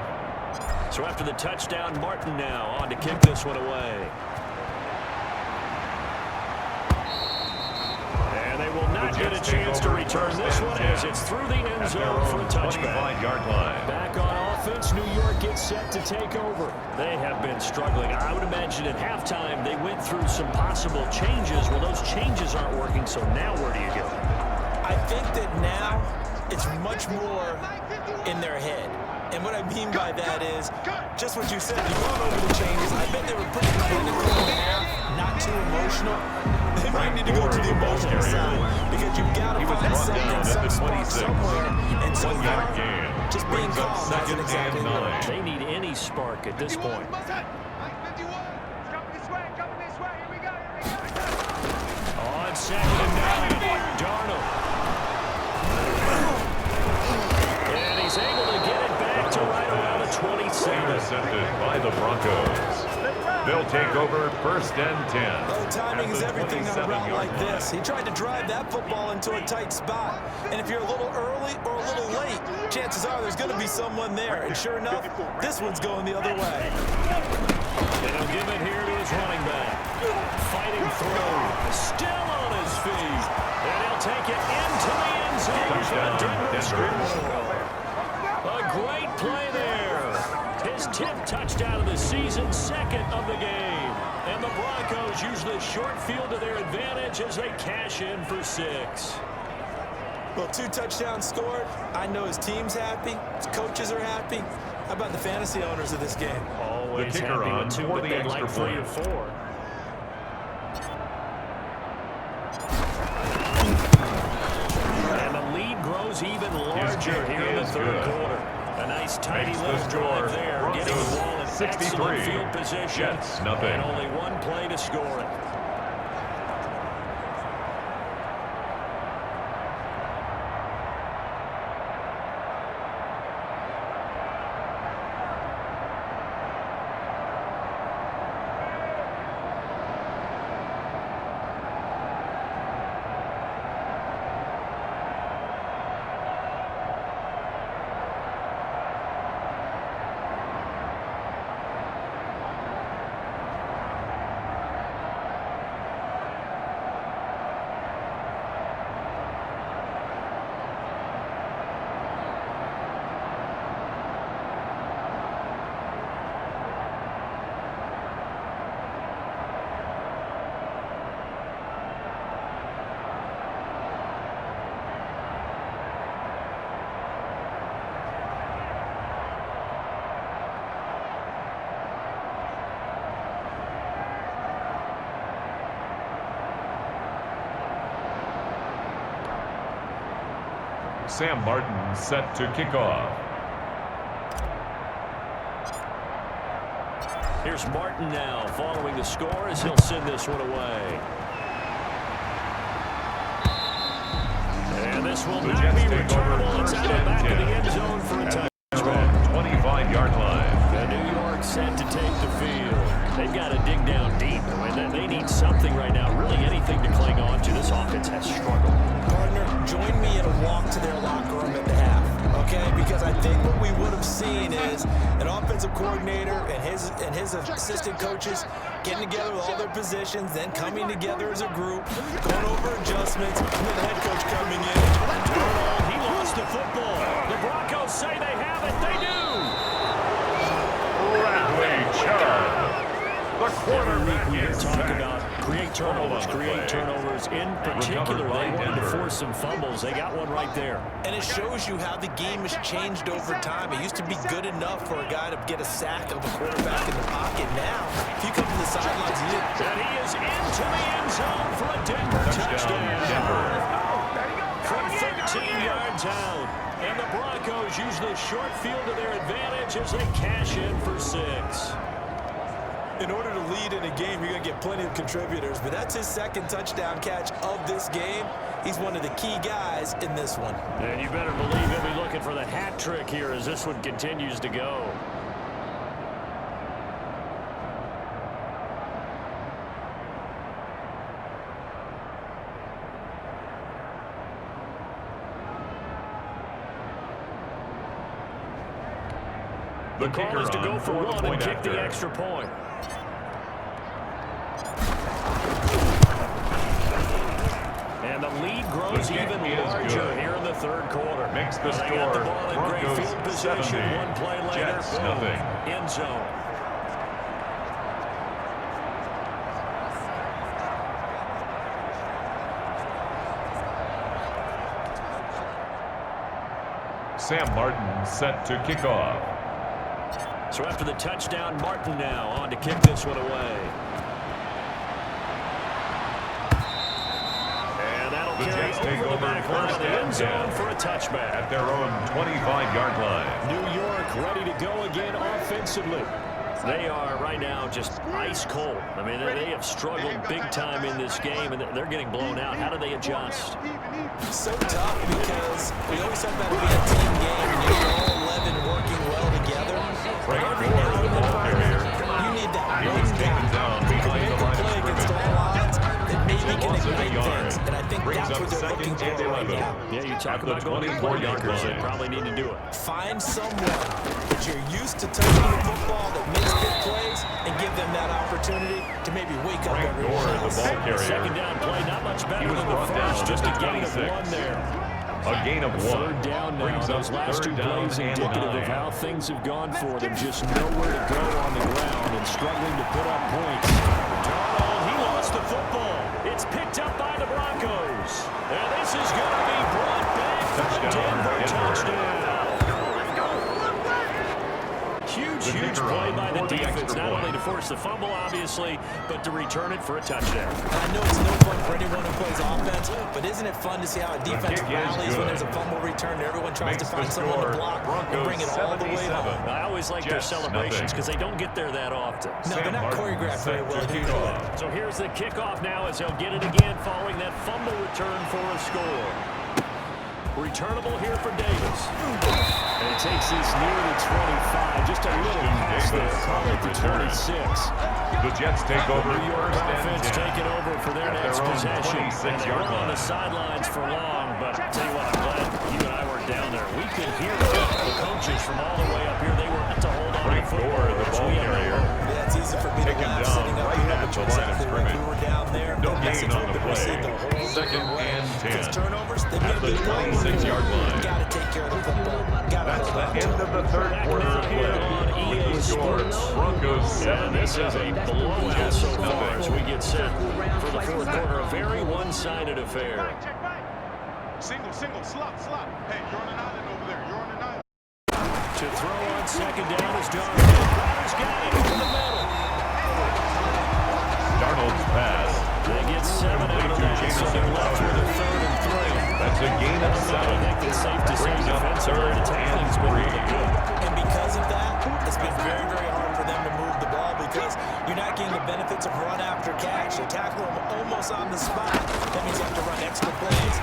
So after the touchdown, Martin now on to kick this one away. And they will not get a chance to return this one as it's through the end zone for a touchback. 25-yard line. Back on offense, New York gets set to take over. They have been struggling. I would imagine at halftime they went through some possible changes. Well, those changes aren't working, so now where do you go? I think that now it's much more in their head. And what I mean by that is just what you said. You've gone over the changes. I bet they were pretty clinical in the half, not too emotional. They might need to go to the emotional side because you've got to find something, some spark somewhere. And so far, just being calm hasn't exactly worked. They need any spark at this point. On second and 9, Darnold. And he's able to get it back to right around the 27. Intercepted by the Broncos. They'll take over 1st and 10. Well, timing is everything on a route like this. He tried to drive that football into a tight spot. And if you're a little early or a little late, chances are there's going to be someone there. And sure enough, this one's going the other way. And he'll give it here to his running back. Fighting through. Still on his feet. And he'll take it into the end zone. Touchdown, A great play there. His 10th touchdown of the season, second of the game. And the Broncos use the short field to their advantage as they cash in for 6. Well, 2 touchdowns scored. I know his team's happy. His coaches are happy. How about the fantasy owners of this game? Always the kicker happy on with 2, for but the they'd extra like 3 point. or 4. And the lead grows even larger here in the third quarter. A nice tidy little drive there, getting the ball in excellent field position. Jets, nothing. And only one play to score it. Sam Martin set to kick off. Here's Martin now following the score as he'll send this one away. And this will not be returnable. It's out of the back of the end zone for a touchback. 25-yard line. The New York set to take the field. They've got to dig down deep. They need something right now, really anything to cling on to. This offense has struggled. Partner, join me in a walk to their locker room at the half, okay? Because I think what we would have seen is an offensive coordinator and his assistant coaches getting together with all their positions, then coming together as a group, going over adjustments, and then the head coach coming in. Darnold, he lost the football. The Broncos say they have it. They do. Bradley Chubb. The quarterback We is talk sacked. about create turnovers. In particular, they wanted to force some fumbles. They got one right there. And it shows you how the game has changed over time. It used to be good enough for a guy to get a sack of a quarterback in the pocket. Now, if you come to the sidelines, And he is into the end zone for a Denver touchdown. Denver. From 13 yards out. And the Broncos use the short field to their advantage as they cash in for 6. in order to lead in a game, you're going to get plenty of contributors. But that's his second touchdown catch of this game. He's one of the key guys in this one. And you better believe he'll be looking for the hat trick here as this one continues to go. The call is to go for one and kick the extra point. And the lead grows even larger here in the third quarter. Makes the They score. got the ball in great Broncos field position. 70. One play later, Jets boom, nothing. end zone. Sam Martin set to kick off. So after the touchdown, Martin now on to kick this one away. And that'll The carry Jets take over the over back line first of the end and zone 10 for a touchback. at their own 25-yard line. New York ready to go again offensively. They are right now just ice cold. I mean, they have struggled big time in this game, and they're getting blown out. How do they adjust? So tough because we always talk about it being a team game and you need all 11 working well together. Frank Every Gore, now the and ball then, carrier. you need that He one was taken guy down who can behind make the a line of play against scrimmage. all odds that maybe can Loss of a ignite yard. things. And I think Brings that's up what they're looking second for and right 11. now. Yeah, you talk At the about going to 24-yard playmakers. They line. probably need to do it. Find someone that you're used to touching the football that makes big plays and give them that opportunity to maybe wake up Frank everyone Gore, the else. ball carrier. Second down play, not much He better was than the brought down first. Just a gain of 26. one there. A gain of one. Third down now. Brings up Those last two third down plays and indicative of 9. how things have gone for them. Just nowhere to go on the ground and struggling to put up points. Darnold, he lost the football. It's picked up by the Broncos. And this is going to be brought back for the Denver touchdown. Huge play by the defense, not only to force the fumble, obviously, but to return it for a touchdown. I know it's no fun for anyone who plays offense, but isn't it fun to see how a defense kick is rallies when good. there's a fumble return and everyone tries Makes to find the someone score. to block and Broncos bring it all the way 77. home? I always like their Jets, celebrations nothing. because they don't get there that often. No, they're Sam not Martin choreographed very set well. to They kick do off. it. So here's the kickoff now as they'll get it again following that fumble return for a score. Returnable here for Davis. And it takes this near the 25. Just a little pass there, probably at the 26. The Jets take over New York first and offense 10 taking over for their at next their own possession. And they 26-yard were on the line. sidelines for long, but I'll tell you what, I'm glad you and I weren't down there. We could hear the coaches from all the way up here. They were up to hold on to Frank the football. Gore, the which ball we have no carrier. hope. Yeah, it's easy for me to Taken laugh down sitting up right here, at but the you're line of exactly right. scrimmage. We were down there. No The gain message on would the have been received play. the whole Second different way. and 10 Because turnovers, they at may the be low. 26-yard line. Got to take care of the football. Got to That's hold the on to end it. of the third quarter of play. With the score, Broncos And this is a 77. blowout Jets so far nothing. as we get set for the fourth quarter. A very one-sided affair. Check back. Single, slop. Hey, you're on an island over there. You're on an island. To throw on second down is Darnold. Crowder's got it over the middle. Darnold's pass. They get 7 out of that, so they're left with a 3rd and 3. That's a gain of I 7. think it's safe to say Brings up defensively, the tackling's been really good. And because of that, it's been very, very hard for them to move the ball because you're not getting the benefits of run after catch. They tackle them almost on the spot. That means you have to run extra plays.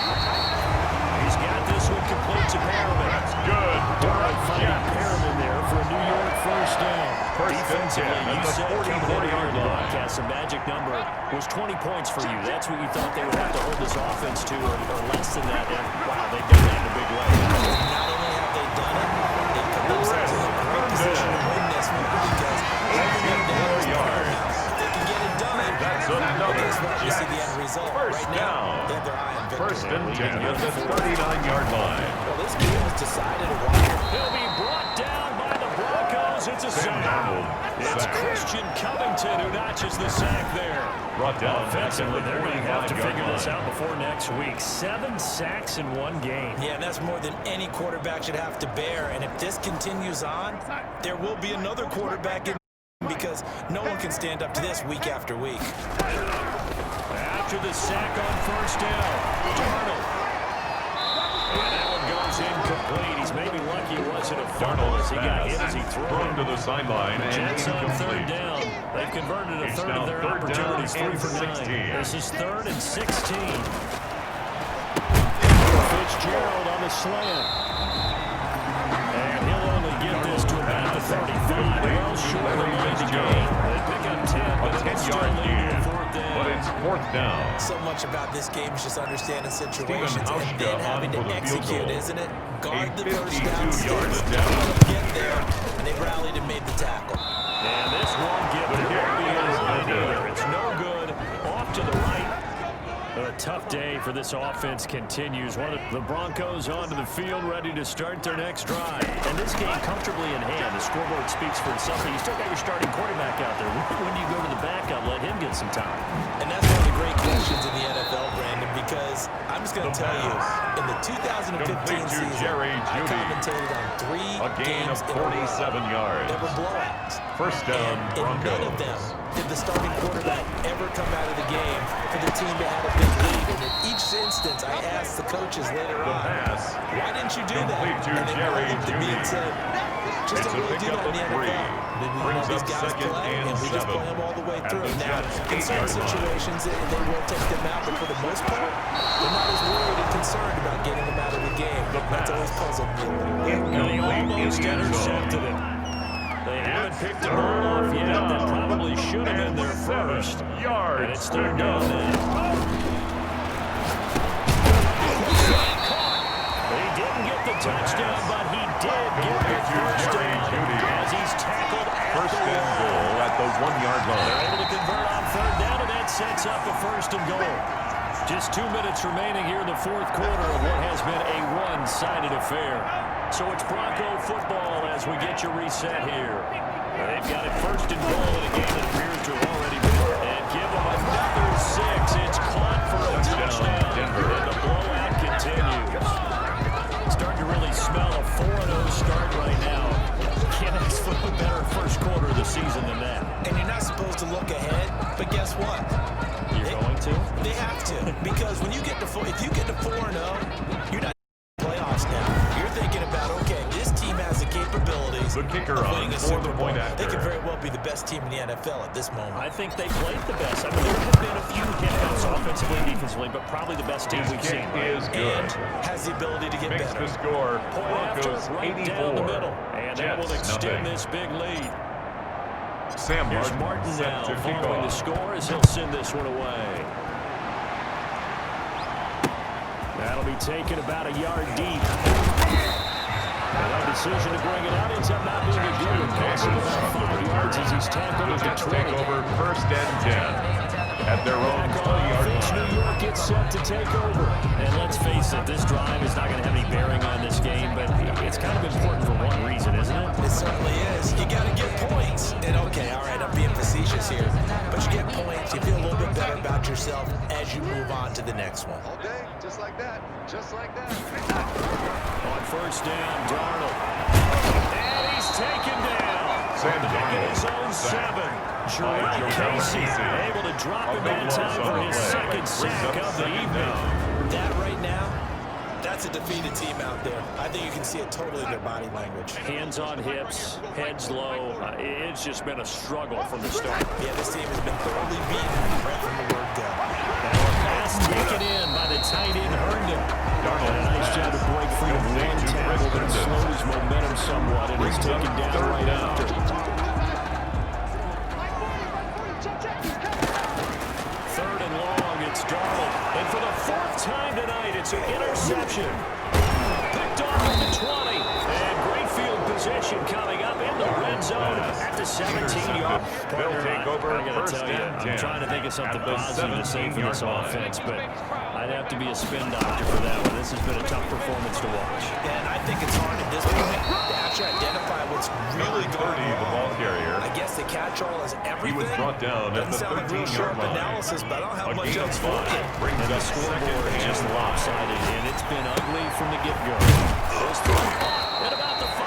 He's got this one complete to Perriman. That's good. Darnold fighting Perriman there for a New York first down. First and 10 Defensively, at you the said coming in 44-yard here in the line. broadcast, the magic number was 20 points for you. That's what you thought they would have to hold this offense to, or less than that. And wow, they've done that in a big way. Not only have they done it, they put themselves in a great position to win this one because everything down is 84 yards. If they can get it done, That's another guess what? You see the Jets. end result. First Right now, down. they have their eye on victory. First and 10 at the 39-yard line. Well, this game was decided a while. He'll be brought down by the Broncos. It's a Sam sack. Darnold, It's sack. Christian Covington who notches the sack there. Brought down back at Offensively, the they're going to have to 45-yard figure this line. out before next week. 7 sacks in one game. Yeah, and that's more than any quarterback should have to bear. And if this continues on, there will be another quarterback in because no one can stand up to this week after week. After the sack on first down, Darnold. And that one goes incomplete. He's maybe lucky it wasn't a fumble Darnold's as he got hit pass as he threw thrown it. to the sideline and Jets on third incomplete. down. They've converted a It's third now of their third down opportunities, 3 and for 9. 16. This is 3rd and 16. Fitzgerald on the slant. And he'll only get this to about the 35. Well short of the line to gain. They pick up 10, but A it's still 10-yard leading gain, to 4th down. but it's 4th down. So much about this game is just understanding situations and Hauschka then having on to for the field execute, goal. isn't it? guard A the first down 52-yard sticks, attempt. get there, and they rallied and made the tackle. And this one given The won't be kick in is no line good. either. It's no good. Off to the right. A tough day for this offense continues. One of the Broncos onto the field, ready to start their next drive. And this game comfortably in hand. The scoreboard speaks for itself. But you still got your starting quarterback out there. When do you go to the backup, let him get some time? And that's one of the great questions in the NFL, Brandon, because I'm just going to tell you, in the 2015 Complete to season, Jerry I Jeudy. commentated on 3 A gain of games in a row 47 yards. that were blowouts. First down, And in none of them Broncos. did the starting quarterback ever come out of the game for the team that had a big lead. And in each instance, I asked the coaches later The on, pass. why didn't you do that? Complete to And they Jerry looked at me and Jeudy. said, just It's don't a really do pickup that in the of 3. NFL. Did we Brings let these up guys second play, and and we just 7. play them all the way At through? the Now, Jets' in certain 8-yard line. situations, they will take them out, but for the most part, they're not as worried and concerned about getting them out of the game. The That's always pass. puzzled me. And they almost in the end zone. intercepted it. They haven't picked the ball off yet. That probably should have been their first. Yards. And it's third down now. He didn't get the touchdown, but he did get the first down as he's tackled at First the and goal at the 1-yard They're line. able to convert on third down, and that sets up a first and goal. Just 2 minutes remaining here in the fourth quarter of what has been a one-sided affair. So it's Bronco football as we get you reset here. They've got it first and goal in a game that appears to have already been. And give them another 6. It's caught for a touchdown. Denver. And the blowout continues. Starting to really smell a 4-0 start right now. Can't ask for a better first quarter of the season than that. And you're not supposed to look ahead, but guess what? You're going to? They have to, because when you get to if you get to 4-0, you're not in the playoffs now. You're thinking about, okay, this team has the capabilities The kicker of on winning a for Super the Bowl. point They could after. very well be the best team in the NFL at this moment. I think they played the best. I mean, there have been a few hiccups offensively and defensively, but probably the best team His we've kick seen. Right? is good. And has the ability to get Makes better. the score. Point after, Broncos right 84. down the middle. And that will Jets extend nothing. this big lead. Sam Here's Martin Martin set now to kick following the off. score as he'll send this one away. That'll be taken about a yard deep. The decision to bring it out ends up not being a good one. Passing about 5 yards as he's tackled The at Jets the take 20. over first and 10 at their own Back on 20-yard offense, line. New York gets set to take over. And let's face it, this drive is not going to have any bearing on this game, but it's kind of important for one reason, isn't it? It certainly is. You got to get points. And okay, all right, I'm being facetious here, but you get points. You feel a little bit better about yourself as you move on to the next one. All day, just like that. Just like that. On first down, Darnold. And he's taken down. Sam In Darnold his own sacked 7. by Jerome Jerome Casey Casey. able to drop Of him the that time Wolves for on his the play. second Brings sack up of the second evening. down. That right now, that's a defeated team out there. I think you can see it totally in their body language. Hands on hips, heads low. It's just been a struggle from the start. Yeah, this team has been thoroughly beaten right from the word go. Now a pass taken in by the tight end Herndon. Darnold And a nice job to break free of one tackle, but it slows momentum somewhat, and he's taken down right after. Third and long, it's Darnold. And for the 4th time tonight, it's an interception. Picked off at the 20. And great field possession coming up in the red zone at the 17-yard. They'll take over I gotta first tell you, and 10 I'm trying to think of something at the positive to say for this 17-yard line. offense, but I'd have to be a spin doctor for that one. This has been a tough performance to watch. And I think it's hard at this point to actually identify what's really going 30, the ball on. carrier. I guess the catch-all is He everything. was brought down at Doesn't the sound like real 13-yard sharp line. analysis, but I don't have A much gain of else for 5 you. brings And the up second scoreboard is just and 1. lopsided, and it's been ugly from the get-go. Goes through at about the 5.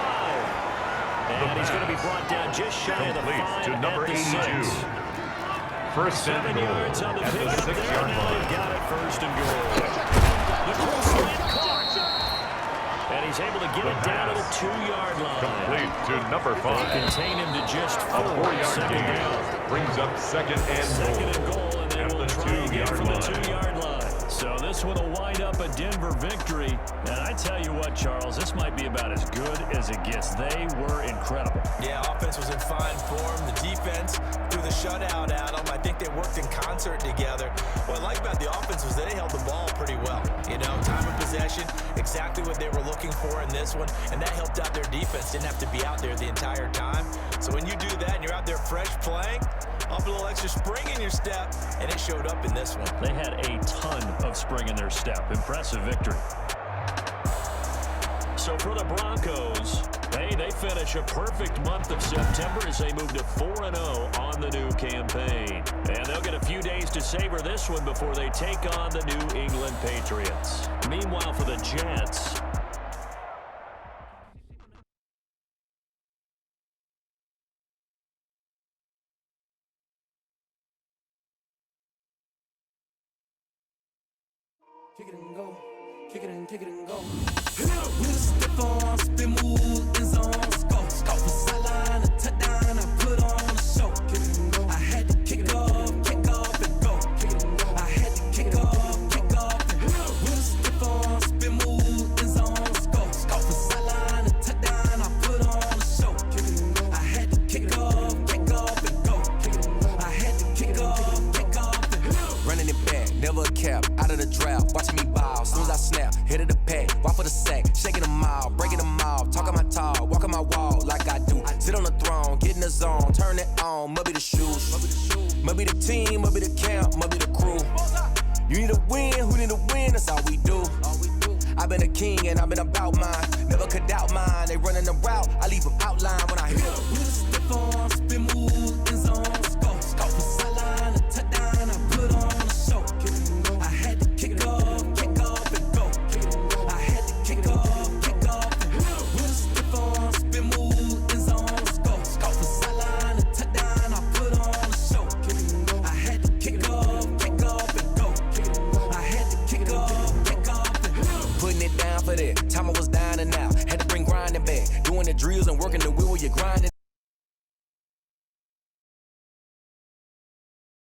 And he's going to be brought down just shy of the Complete 5 to number at the 82. 6. First and 7 goal yards on the at the pickup there. 6-yard Now they've line. got it first and goal. The cross slant caught. And he's able to get The it down to the pass. 2-yard line. Complete to number They 5. contain him to just A 4. 4-yard Second gain down. brings up second and Second and goal goal, and then at we'll the try again 2-yard from the line. 2-yard line. So this one will wind up a Denver victory. And I tell you what, Charles, this might be about as good as it gets. They were incredible. Yeah, offense was in fine form. The defense threw the shutout at them. I think they worked in concert together. What I like about the offense was they held the ball pretty well. You know, time of possession, exactly what they were looking for in this one, and that helped out their defense. Didn't have to be out there the entire time. So when you do that and you're out there fresh playing, up a little extra spring in your step, and it showed up in this one. They had a ton of spring in their step. Impressive victory. So for the Broncos, they finish a perfect month of September as they move to 4-0 on the new campaign. And they'll get a few days to savor this one before they take on the New England Patriots. Meanwhile, for the Jets, Kick it and go. Kick it and kick it and go. With a stiff on, spin move, in zone, go. Go for sideline, a touchdown, I put on a show. Kick it and go. I had to kick off and go. Kick it and go. I had to kick off and go. With a stiff on, spin move, in zone, go. Go for sideline, a touchdown, I put on a show. Kick it and go. I had to kick off and go. Kick it and go. I had to kick off and go. Running it back, never a cap, out of the draft, watching me ball. Soon as I snap, hit of the pack, walk for the sack, shaking them all, breaking them off, talking my talk, walking my wall like I do. Sit on the throne, get in the zone, turn it on, must be the shoes, must be the team, must be the camp, must be the crew. You need a win, who need a win, that's all we do. I've been a king and I've been about mine, never could doubt mine. They running the route, I leave them outline when I hit them. With a stiff on, spin move, in zone, go for sideline, a touchdown, I put on a show. I had to kick off and go. I had to kick off and with a stiff on, spin move, in zone, go for sideline, a touchdown, I put on a show. I had to kick off and go. I had to kick off and putting it down for that. Time I was down and out, had to bring grinding back, doing the drills and working the wheel while you're grinding